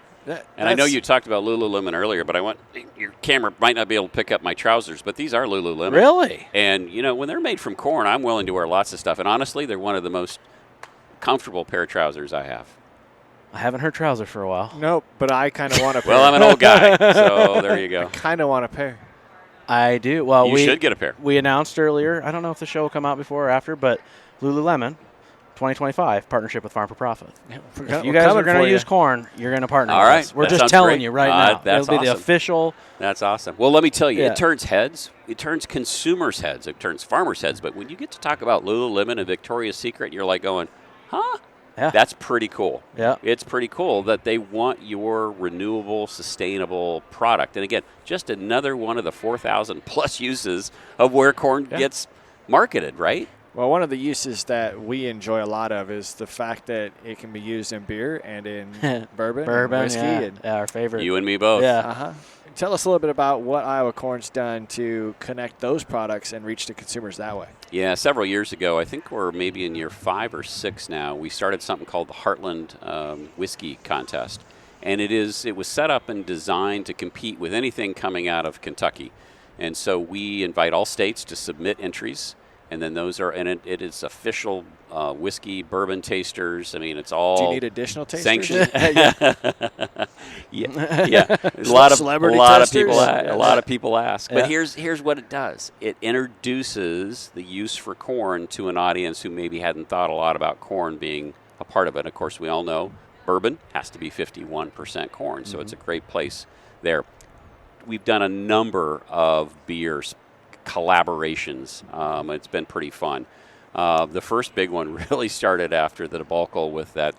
And I know you talked about Lululemon earlier, but your camera might not be able to pick up my trousers, but these are Lululemon. Really? And, when they're made from corn, I'm willing to wear lots of stuff. And honestly, they're one of the most comfortable pair of trousers I have. I haven't heard trouser for a while. Nope, but I kind of want a pair. Well, I'm an old guy, so there you go. I kind of want a pair. I do. Well, you should get a pair. We announced earlier, I don't know if the show will come out before or after, but Lululemon 2025 partnership with Farm4Profit. If you guys are going to use corn, you're going to partner with us. We're just telling you right now. That's It'll be the official. That's awesome. Well, let me tell you, it turns heads. It turns consumers' heads. It turns farmers' heads. But when you get to talk about Lululemon and Victoria's Secret, you're like going, huh? Yeah. That's pretty cool. Yeah. It's pretty cool that they want your renewable, sustainable product. And again, just another one of the 4,000 plus uses of where corn gets marketed, right? Well, one of the uses that we enjoy a lot of is the fact that it can be used in beer and in bourbon and whiskey. And our favorite. You and me both. Yeah. Tell us a little bit about what Iowa Corn's done to connect those products and reach the consumers that way. Yeah, several years ago, I think we're maybe in year 5 or 6 now, we started something called the Heartland Whiskey Contest. And it was set up and designed to compete with anything coming out of Kentucky. And so we invite all states to submit entries. And then those are, and it is official whiskey, bourbon tasters. I mean, it's all. Do you need additional tasters? Sanctioned. yeah. A lot of people ask. But here's what it does. It introduces the use for corn to an audience who maybe hadn't thought a lot about corn being a part of it. Of course, we all know bourbon has to be 51% corn, so it's a great place there. We've done a number of beers collaborations. It's been pretty fun. The first big one really started after the debacle with that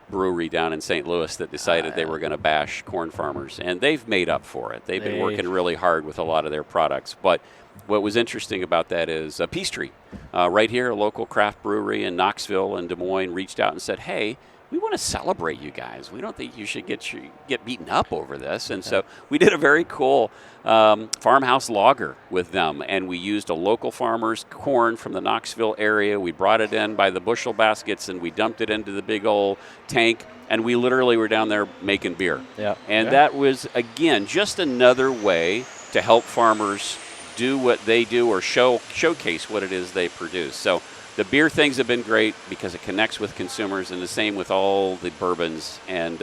brewery down in St. Louis that decided they were going to bash corn farmers, and they've made up for it. They've been working really hard with a lot of their products. But what was interesting about that is Peachtree, right here, a local craft brewery in Knoxville and Des Moines, reached out and said, hey, we want to celebrate you guys. We don't think you should get beaten up over this. And so we did a very cool farmhouse lager with them, and we used a local farmer's corn from the Knoxville area. We brought it in by the bushel baskets, and we dumped it into the big old tank, and we literally were down there making beer. And that was, again, just another way to help farmers do what they do or showcase what it is they produce. So the beer things have been great because it connects with consumers, and the same with all the bourbons. And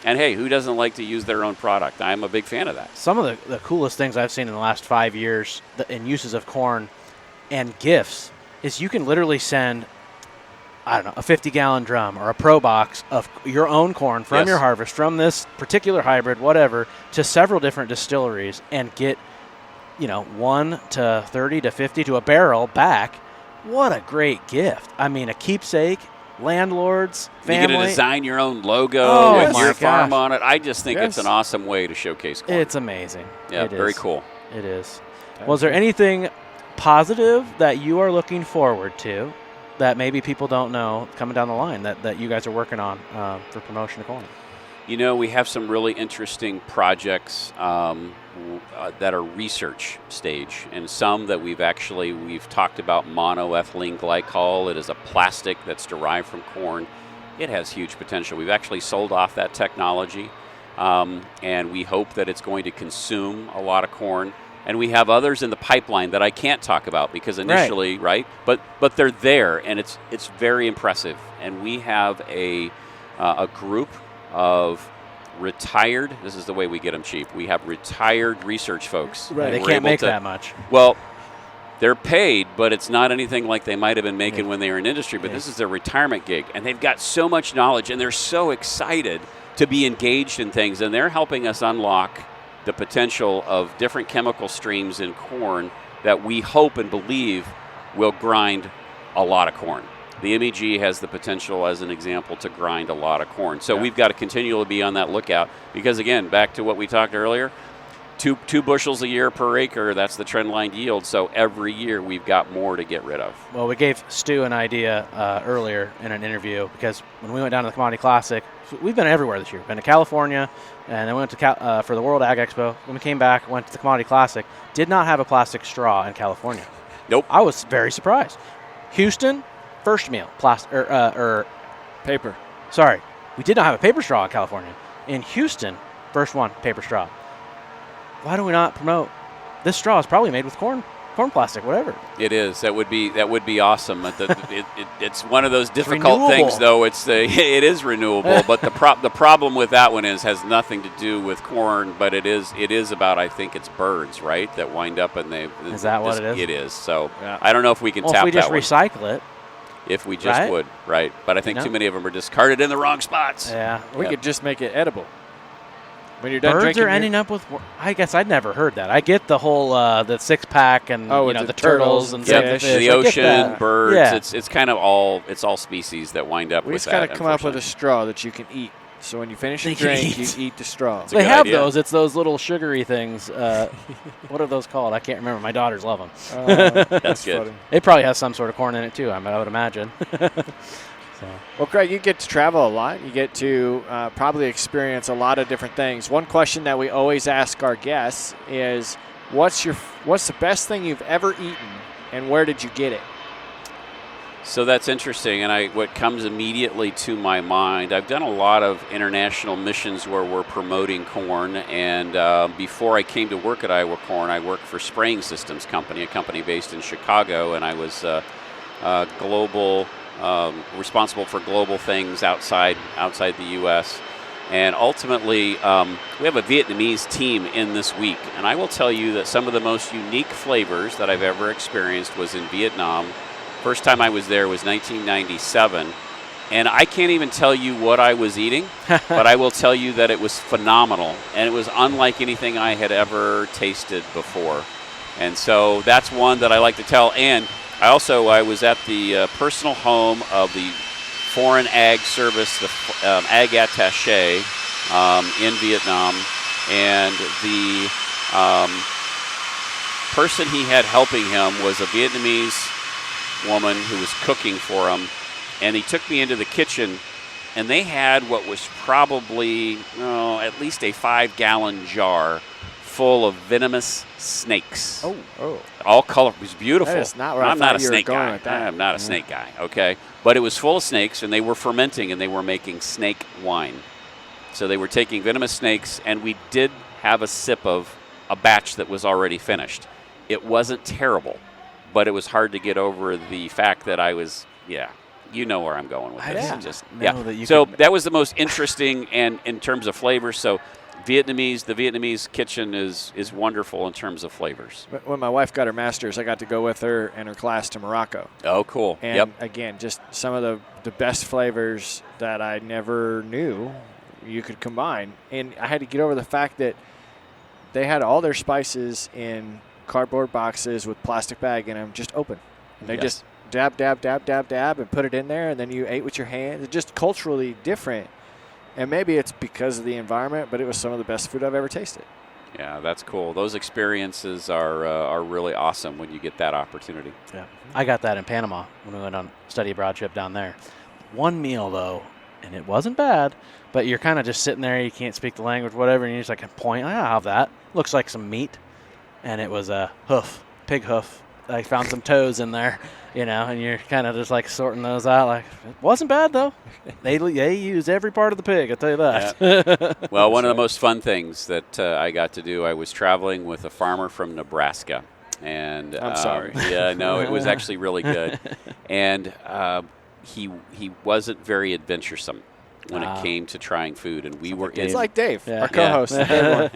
hey, who doesn't like to use their own product? I'm a big fan of that. Some of the coolest things I've seen in the last 5 years in uses of corn and gifts is you can literally send, I don't know, a 50-gallon drum or a pro box of your own corn from your harvest, from this particular hybrid, whatever, to several different distilleries and get, 1 to 30 to 50 to a barrel back. What a great gift. I mean, a keepsake, landlords, family. You get to design your own logo with your farm on it. I just think it's an awesome way to showcase corn. It's amazing. Yeah, very cool. It is. Well, is there anything positive that you are looking forward to that maybe people don't know coming down the line that you guys are working on for promotion of corn? We have some really interesting projects that are research stage, and some that we've talked about monoethylene glycol. It is a plastic that's derived from corn. It has huge potential. We've actually sold off that technology, and we hope that it's going to consume a lot of corn. And we have others in the pipeline that I can't talk about because initially, but they're there, and it's very impressive. And we have a group of retired. This is the way we get them cheap. We have retired research folks. Right. They We're can't able make to- that much. Well, they're paid, but it's not anything like they might have been making when they were in industry. But Yeah. this is their retirement gig, and they've got so much knowledge, and they're so excited to be engaged in things, and they're helping us unlock the potential of different chemical streams in corn that we hope and believe will grind a lot of corn. The MEG has the potential, as an example, to grind a lot of corn. So we've got to continually be on that lookout because, again, back to what we talked earlier, two bushels a year per acre, that's the trend line yield. So every year we've got more to get rid of. Well, we gave Stu an idea earlier in an interview because when we went down to the Commodity Classic, we've been everywhere this year. Been to California, and then went to for the World Ag Expo. When we came back, went to the Commodity Classic. Did not have a plastic straw in California. Nope. I was very surprised. Houston, first meal, Paper. Sorry, we did not have a paper straw in California. In Houston, first one, paper straw. Why do we not promote this straw? Is probably made with corn plastic, whatever. It is. That would be awesome. It's one of those difficult renewable. things, though. It is renewable, but the problem with that one has nothing to do with corn, but it is about, I think it's birds, right, that wind up and they. Is that what it is? It is. So Yeah. I don't know if we can Well, tap if we just that one. recycle it, If we just right? would, right? But I think You know? too many of them are discarded in the wrong spots. yeah. We Yep. could just make it edible. When you're done Birds drinking are ending up with. I guess I'd never heard that. I get the whole the 6-pack and with the the turtles turtles and and stuff, fish. the fish. The I get ocean, that. birds. Yeah. It's kind of all species that wind up we with just that. got to come up with a unfortunately. straw that you can eat. So when you finish your You can drink, eat. you eat the straw. a They good have idea. those. It's those little sugary things. What are those called? I can't remember. My daughters love them. That's good. funny. It probably has some sort of corn in it too. I would imagine. So. Well, Craig, you get to travel a lot. You get to probably experience a lot of different things. One question that we always ask our guests is, what's the best thing you've ever eaten, and where did you get it? So that's interesting, and what comes immediately to my mind, I've done a lot of international missions where we're promoting corn, and before I came to work at Iowa Corn, I worked for Spraying Systems Company, a company based in Chicago, and I was global, responsible for global things outside the U.S., and ultimately we have a Vietnamese team in this week, and I will tell you that some of the most unique flavors that I've ever experienced was in Vietnam. First time I was there was 1997, and I can't even tell you what I was eating, but I will tell you that it was phenomenal, and it was unlike anything I had ever tasted before. And so that's one that I like to tell. And I was at the personal home of the Foreign Ag Service, the Ag Attaché in Vietnam, and the person he had helping him was a Vietnamese woman who was cooking for him, and he took me into the kitchen, and they had what was probably at least a 5-gallon jar full of venomous snakes. Oh. All color. It was beautiful. That is not where I I'm not thought a you were snake going guy. with that. I'm not a snake guy, okay? But it was full of snakes, and they were fermenting, and they were making snake wine. So they were taking venomous snakes, and we did have a sip of a batch that was already finished. It wasn't terrible, but it was hard to get over the fact that I was, you know where I'm going with I this. didn't Just, know that you So could- that was the most interesting, and in terms of flavor. So the Vietnamese kitchen is wonderful in terms of flavors. When my wife got her master's, I got to go with her and her class to Morocco. Oh, cool. And Yep. again, just some of the best flavors that I never knew you could combine. And I had to get over the fact that they had all their spices in cardboard boxes with plastic bag in them, just open. And they just dab, dab, dab, dab, dab, and put it in there, and then you ate with your hands. It's just culturally different. And maybe it's because of the environment, but it was some of the best food I've ever tasted. Yeah, that's cool. Those experiences are really awesome when you get that opportunity. Yeah, I got that in Panama when we went on study abroad trip down there. One meal though, and it wasn't bad, but you're kind of just sitting there, you can't speak the language, whatever, and you're just like, point, I'll have that. Looks like some meat, and it was a pig hoof. I found some toes in there, and you're kind of just like sorting those out. Like, it wasn't bad though. They use every part of the pig, I'll tell you that. Well, one of the most fun things that I got to do, I was traveling with a farmer from Nebraska. And I'm sorry. Yeah, no, it was actually really good. And he wasn't very adventuresome. when it came to trying food, and we were in. It's like Dave, Yeah. our co-host. Yeah. the third one.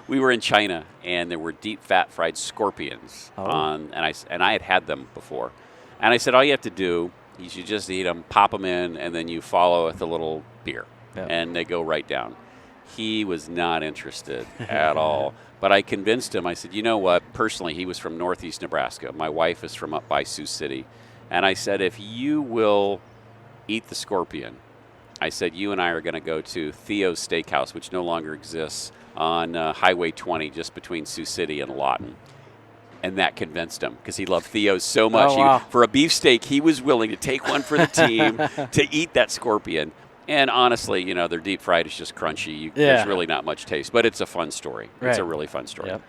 We were in China, and there were deep fat fried scorpions on, and I had them before, and I said, all you have to do is you just eat them, pop them in, and then you follow with a little beer, and they go right down. He was not interested at all, but I convinced him. I said, you know what? Personally, he was from northeast Nebraska. My wife is from up by Sioux City, and I said, if you will eat the scorpion, I said, you and I are going to go to Theo's Steakhouse, which no longer exists, on Highway 20, just between Sioux City and Lawton. And that convinced him because he loved Theo's so much. Oh, wow. For a beefsteak, he was willing to take one for the team to eat that scorpion. And honestly, you know, their deep fried is just crunchy. There's really not much taste, but it's a fun story. Right. It's a really fun story.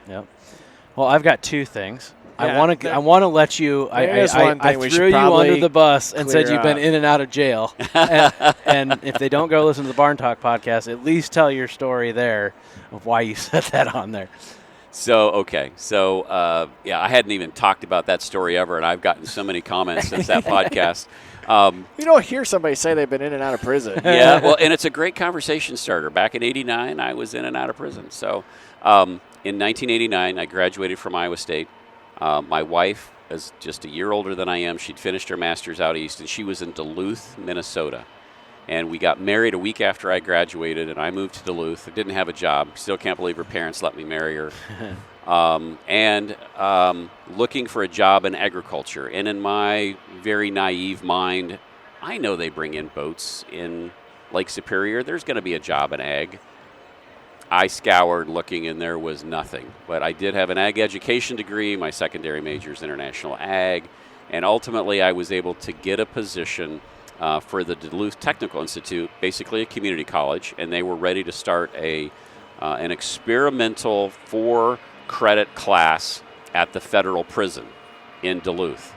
Yep. Well, I've got two things. Yeah, I want to let you. I we should threw you probably under the bus and said clear you've been up. in and out of jail. and if they don't go listen to the Barn Talk podcast, at least tell your story there of why you said that on there. So, I hadn't even talked about that story ever, and I've gotten so many comments since that podcast. You don't hear somebody say they've been in and out of prison. Yeah, well, and it's a great conversation starter. Back in '89, I was in and out of prison. So, in 1989, I graduated from Iowa State. My wife is just a year older than I am. She'd finished her master's out east, and she was in Duluth, Minnesota. And we got married a week after I graduated, and I moved to Duluth. I didn't have a job. Still can't believe her parents let me marry her. Looking for a job in agriculture. And in my very naive mind, I know they bring in boats in Lake Superior. There's going to be a job in ag. I scoured looking, and there was nothing. But I did have an ag education degree. My secondary major is international ag. And ultimately, I was able to get a position for the Duluth Technical Institute, basically a community college, and they were ready to start an experimental 4-credit class at the federal prison in Duluth.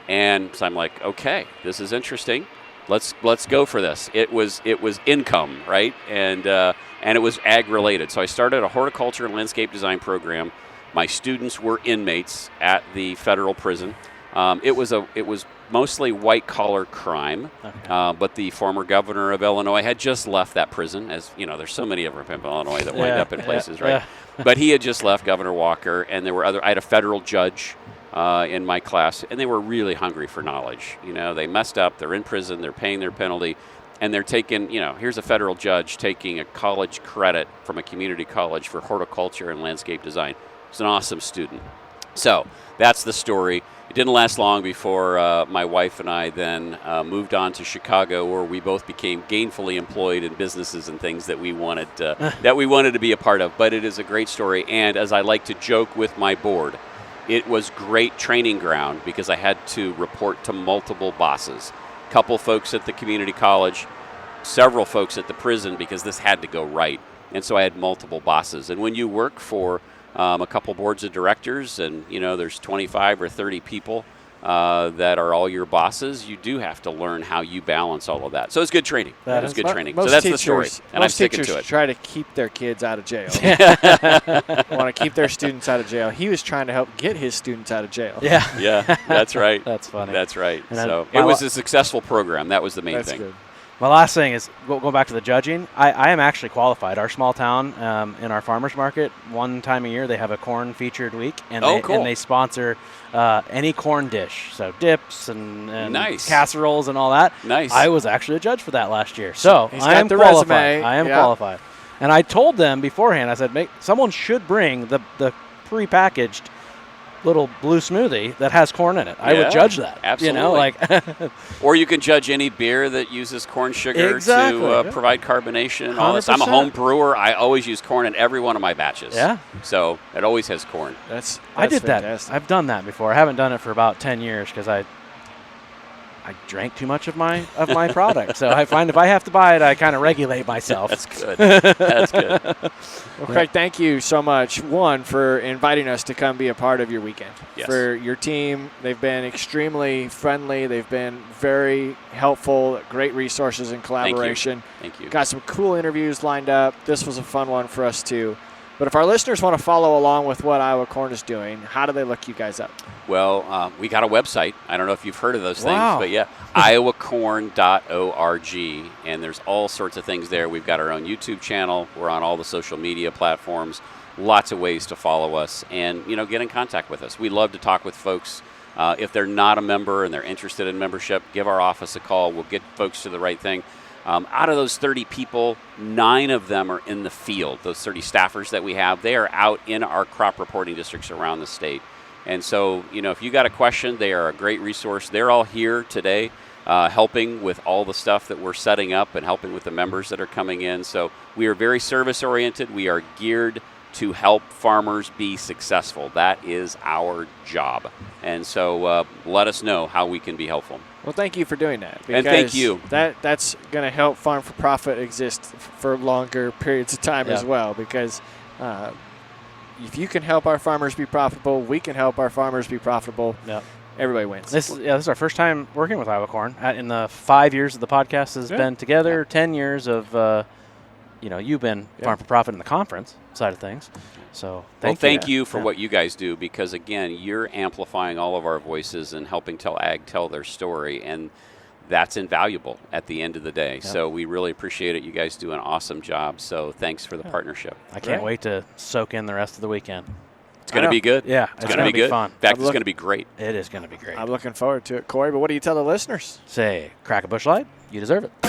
And so I'm like, okay, this is interesting. Let's go for this. It was income, right? And it was ag related. So I started a horticulture and landscape design program. My students were inmates at the federal prison. It was mostly white-collar crime, but the former governor of Illinois had just left that prison. As you know, there's so many of them in Illinois that wind up in places, right? Yeah. But he had just left, Governor Walker, and there were I had a federal judge in my class, and they were really hungry for knowledge. You know, they messed up. They're in prison. They're paying their penalty, and they're taking, you know, here's a federal judge taking a college credit from a community college for horticulture and landscape design. He's an awesome student. So that's the story. It didn't last long before my wife and I then moved on to Chicago, where we both became gainfully employed in businesses and things that we wanted to be a part of. But it is a great story, and as I like to joke with my board, it was great training ground because I had to report to multiple bosses, a couple folks at the community college, several folks at the prison, because this had to go right. And so I had multiple bosses. And when you work for a couple boards of directors, and you know there's 25 or 30 people that are all your bosses, you do have to learn how you balance all of that. So it's good training. It was good training. So that's the story, and I'm sticking to it. Try to keep their kids out of jail. Want to keep their students out of jail. He was trying to help get his students out of jail. Yeah, that's right. That's funny. That's right. And so it was a successful program. That was the main thing. Good. My last thing is, going back to the judging, I am actually qualified. Our small town, in our farmers market, one time a year they have a corn featured week, and they sponsor any corn dish, so dips and nice. casseroles and all that. Nice. I was actually a judge for that last year, so He's I got am the qualified. resume. I am Yeah. qualified, and I told them beforehand. I said, someone should bring the prepackaged little blue smoothie that has corn in it. I would judge that. Absolutely. You know, like or you can judge any beer that uses corn sugar Exactly. to provide carbonation and all this. I'm a 100%. home brewer. I always use corn in every one of my batches. Yeah. So it always has corn. That's I did fantastic. that. I've done that before. I haven't done it for about 10 years because I drank too much of my product. So I find if I have to buy it, I kind of regulate myself. That's good. That's good. Well, Craig, thank you so much, one, for inviting us to come be a part of your weekend. Yes. For your team, they've been extremely friendly. They've been very helpful, great resources and collaboration. Thank you. Got some cool interviews lined up. This was a fun one for us, too. But if our listeners want to follow along with what Iowa Corn is doing, how do they look you guys up? Well, we got a website. I don't know if you've heard of those Wow. things, but yeah, iowacorn.org, and there's all sorts of things there. We've got our own YouTube channel. We're on all the social media platforms. Lots of ways to follow us and, get in contact with us. We love to talk with folks. If they're not a member and they're interested in membership, give our office a call. We'll get folks to the right thing. Out of those 30 people, 9 of them are in the field. Those 30 staffers that we have, they are out in our crop reporting districts around the state. And so, if you got a question, they are a great resource. They're all here today helping with all the stuff that we're setting up and helping with the members that are coming in. So we are very service-oriented. We are geared to help farmers be successful. That is our job. And so let us know how we can be helpful. Well, thank you for doing that. And thank you. That's going to help Farm for Profit exist for longer periods of time as well, because if you can help our farmers be profitable, we can help our farmers be profitable. Yep. Everybody wins. This is our first time working with Iowa Corn. In the 5 years that the podcast has been together, 10 years of you've been Farm for Profit in the conference side of things. So thank you for what you guys do, because, again, you're amplifying all of our voices and helping Ag tell their story, and that's invaluable at the end of the day. Yep. So we really appreciate it. You guys do an awesome job, so thanks for the partnership. I can't wait to soak in the rest of the weekend. It's going to be good. Yeah, it's going to be good. Fun. In fact, it's going to be great. It is going to be great. I'm looking forward to it, Corey, but what do you tell the listeners? Say, crack a bush light, you deserve it.